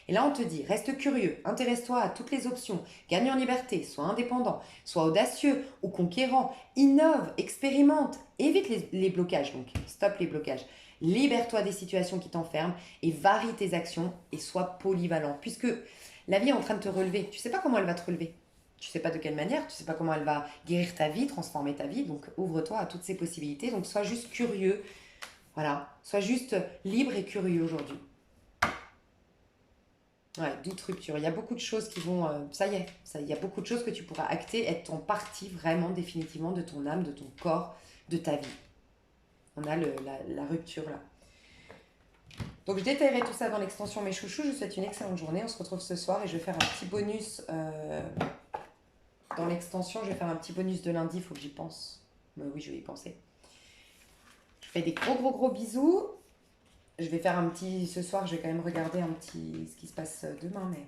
Et là, on te dit, reste curieux, intéresse-toi à toutes les options, gagne en liberté, sois indépendant, sois audacieux ou conquérant, innove, expérimente, évite les blocages, donc stop les blocages. Libère-toi des situations qui t'enferment et varie tes actions et sois polyvalent. Puisque la vie est en train de te relever, tu ne sais pas comment elle va te relever. Tu ne sais pas de quelle manière, tu ne sais pas comment elle va guérir ta vie, transformer ta vie, donc ouvre-toi à toutes ces possibilités. Donc sois juste curieux, voilà, sois juste libre et curieux aujourd'hui. Ouais, doute, rupture. Il y a beaucoup de choses qui vont. Ça y est, il y a beaucoup de choses que tu pourras acter, être en partie vraiment, définitivement de ton âme, de ton corps, de ta vie. On a la rupture là. Donc je détaillerai tout ça dans l'extension mes chouchous. Je vous souhaite une excellente journée. On se retrouve ce soir et je vais faire un petit bonus dans l'extension. Je vais faire un petit bonus de lundi, il faut que j'y pense. Mais oui, je vais y penser. Je fais des gros bisous. Je vais faire un petit... Ce soir, je vais quand même regarder un petit... ce qui se passe demain, mais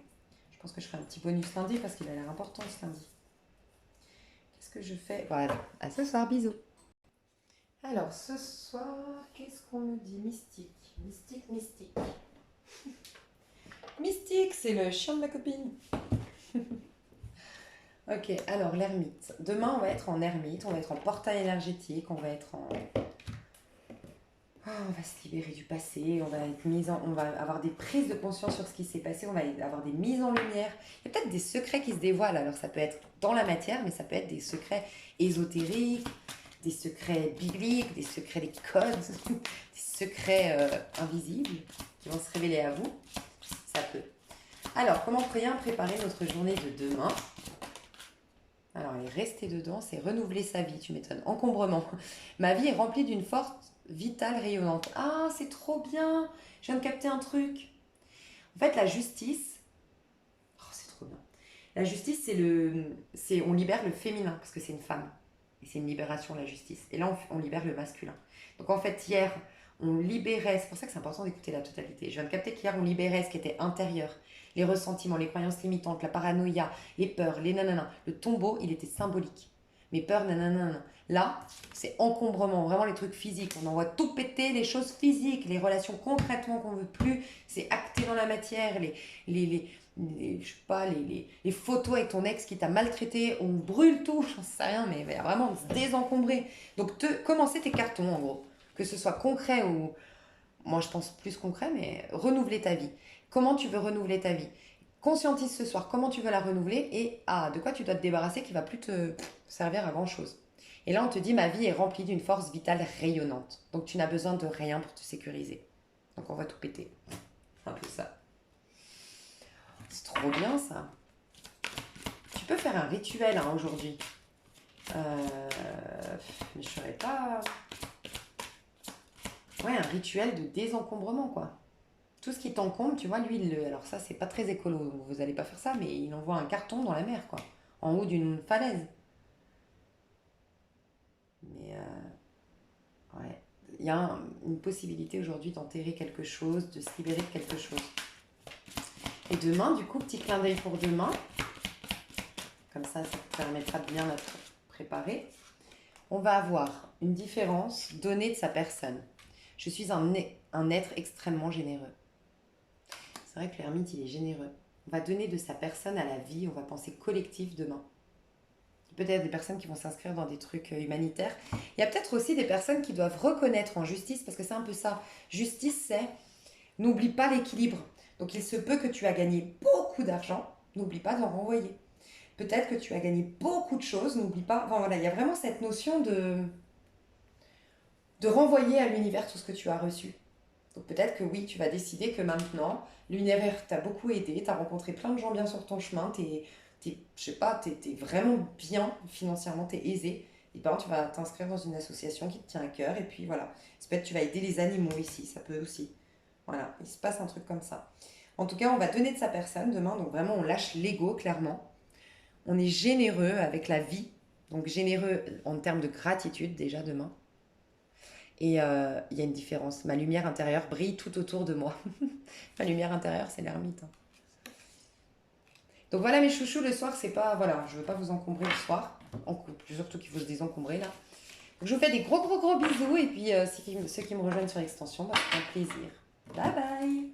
je pense que je ferai un petit bonus lundi parce qu'il a l'air important ce lundi. Qu'est-ce que je fais? Voilà, à ce soir, bisous. Alors, ce soir, qu'est-ce qu'on me dit? Mystique, mystique, mystique. Mystique, c'est le chien de ma copine. Ok, alors l'ermite. Demain, on va être en ermite, on va être en portail énergétique, on va être en... on va se libérer du passé, on va avoir des prises de conscience sur ce qui s'est passé, on va avoir des mises en lumière. Il y a peut-être des secrets qui se dévoilent, alors ça peut être dans la matière, mais ça peut être des secrets ésotériques, des secrets bibliques, des secrets des codes, des secrets invisibles qui vont se révéler à vous. Ça peut. Alors, comment bien préparer notre journée de demain? Alors, aller rester dedans, c'est renouveler sa vie, tu m'étonnes. Encombrement. Ma vie est remplie d'une force vitale rayonnante. Ah, c'est trop bien. Je viens de capter un truc. En fait, la justice... Oh, c'est trop bien. La justice, on libère le féminin, parce que c'est une femme. Et c'est une libération, la justice. Et là, on libère le masculin. Donc, en fait, hier, on libérait... C'est pour ça que c'est important d'écouter la totalité. Je viens de capter qu'hier, on libérait ce qui était intérieur. Les ressentiments, les croyances limitantes, la paranoïa, les peurs, les nanana. Le tombeau, il était symbolique. Mes peurs, nanana. Là, c'est encombrement, vraiment les trucs physiques. On envoie tout péter, les choses physiques, les relations concrètement qu'on veut plus. C'est acté dans la matière, je sais pas, les photos avec ton ex qui t'a maltraité. On brûle tout, j'en sais rien, mais vraiment se désencombrer. Donc, commencer tes cartons, en gros. Que ce soit concret ou... Moi, je pense plus concret, mais renouveler ta vie. Comment tu veux renouveler ta vie? Conscientise ce soir comment tu veux la renouveler et de quoi tu dois te débarrasser qui va plus te servir à grand chose. Et là, on te dit, ma vie est remplie d'une force vitale rayonnante. Donc, tu n'as besoin de rien pour te sécuriser. Donc, on va tout péter. Un peu ça. C'est trop bien, ça. Tu peux faire un rituel aujourd'hui. Mais je ne ferais pas... Ouais, un rituel de désencombrement, quoi. Tout ce qui t'encombre, tu vois, lui, alors ça, c'est pas très écolo, vous allez pas faire ça, mais il envoie un carton dans la mer, quoi. En haut d'une falaise. Mais, ouais. Il y a une possibilité aujourd'hui d'enterrer quelque chose, de se libérer de quelque chose. Et demain, du coup, petit clin d'œil pour demain. Comme ça te permettra de bien être préparé. On va avoir une différence donnée de sa personne. Je suis un être extrêmement généreux. C'est vrai que l'ermite, il est généreux. On va donner de sa personne à la vie, on va penser collectif demain. Peut-être des personnes qui vont s'inscrire dans des trucs humanitaires. Il y a peut-être aussi des personnes qui doivent reconnaître en justice, parce que c'est un peu ça. Justice, c'est n'oublie pas l'équilibre. Donc il se peut que tu as gagné beaucoup d'argent, n'oublie pas d'en renvoyer. Peut-être que tu as gagné beaucoup de choses, n'oublie pas... Enfin, voilà, il y a vraiment cette notion de renvoyer à l'univers tout ce que tu as reçu. Donc peut-être que oui, tu vas décider que maintenant, l'univers t'a beaucoup aidé, t'as rencontré plein de gens bien sur ton chemin, je sais pas, t'es vraiment bien financièrement, t'es aisé. Et ben tu vas t'inscrire dans une association qui te tient à cœur et puis voilà. Peut-être que tu vas aider les animaux ici, ça peut aussi. Voilà, il se passe un truc comme ça. En tout cas, on va donner de sa personne demain, donc vraiment on lâche l'ego clairement. On est généreux avec la vie, donc généreux en termes de gratitude déjà demain. Et il y a une différence. Ma lumière intérieure brille tout autour de moi. Ma lumière intérieure, c'est l'ermite. Donc voilà mes chouchous, le soir, c'est pas... Voilà, je veux pas vous encombrer le soir. Surtout qu'il faut se désencombrer là. Donc je vous fais des gros bisous. Et puis ceux qui me rejoignent sur l'extension, bah, c'est un plaisir. Bye bye.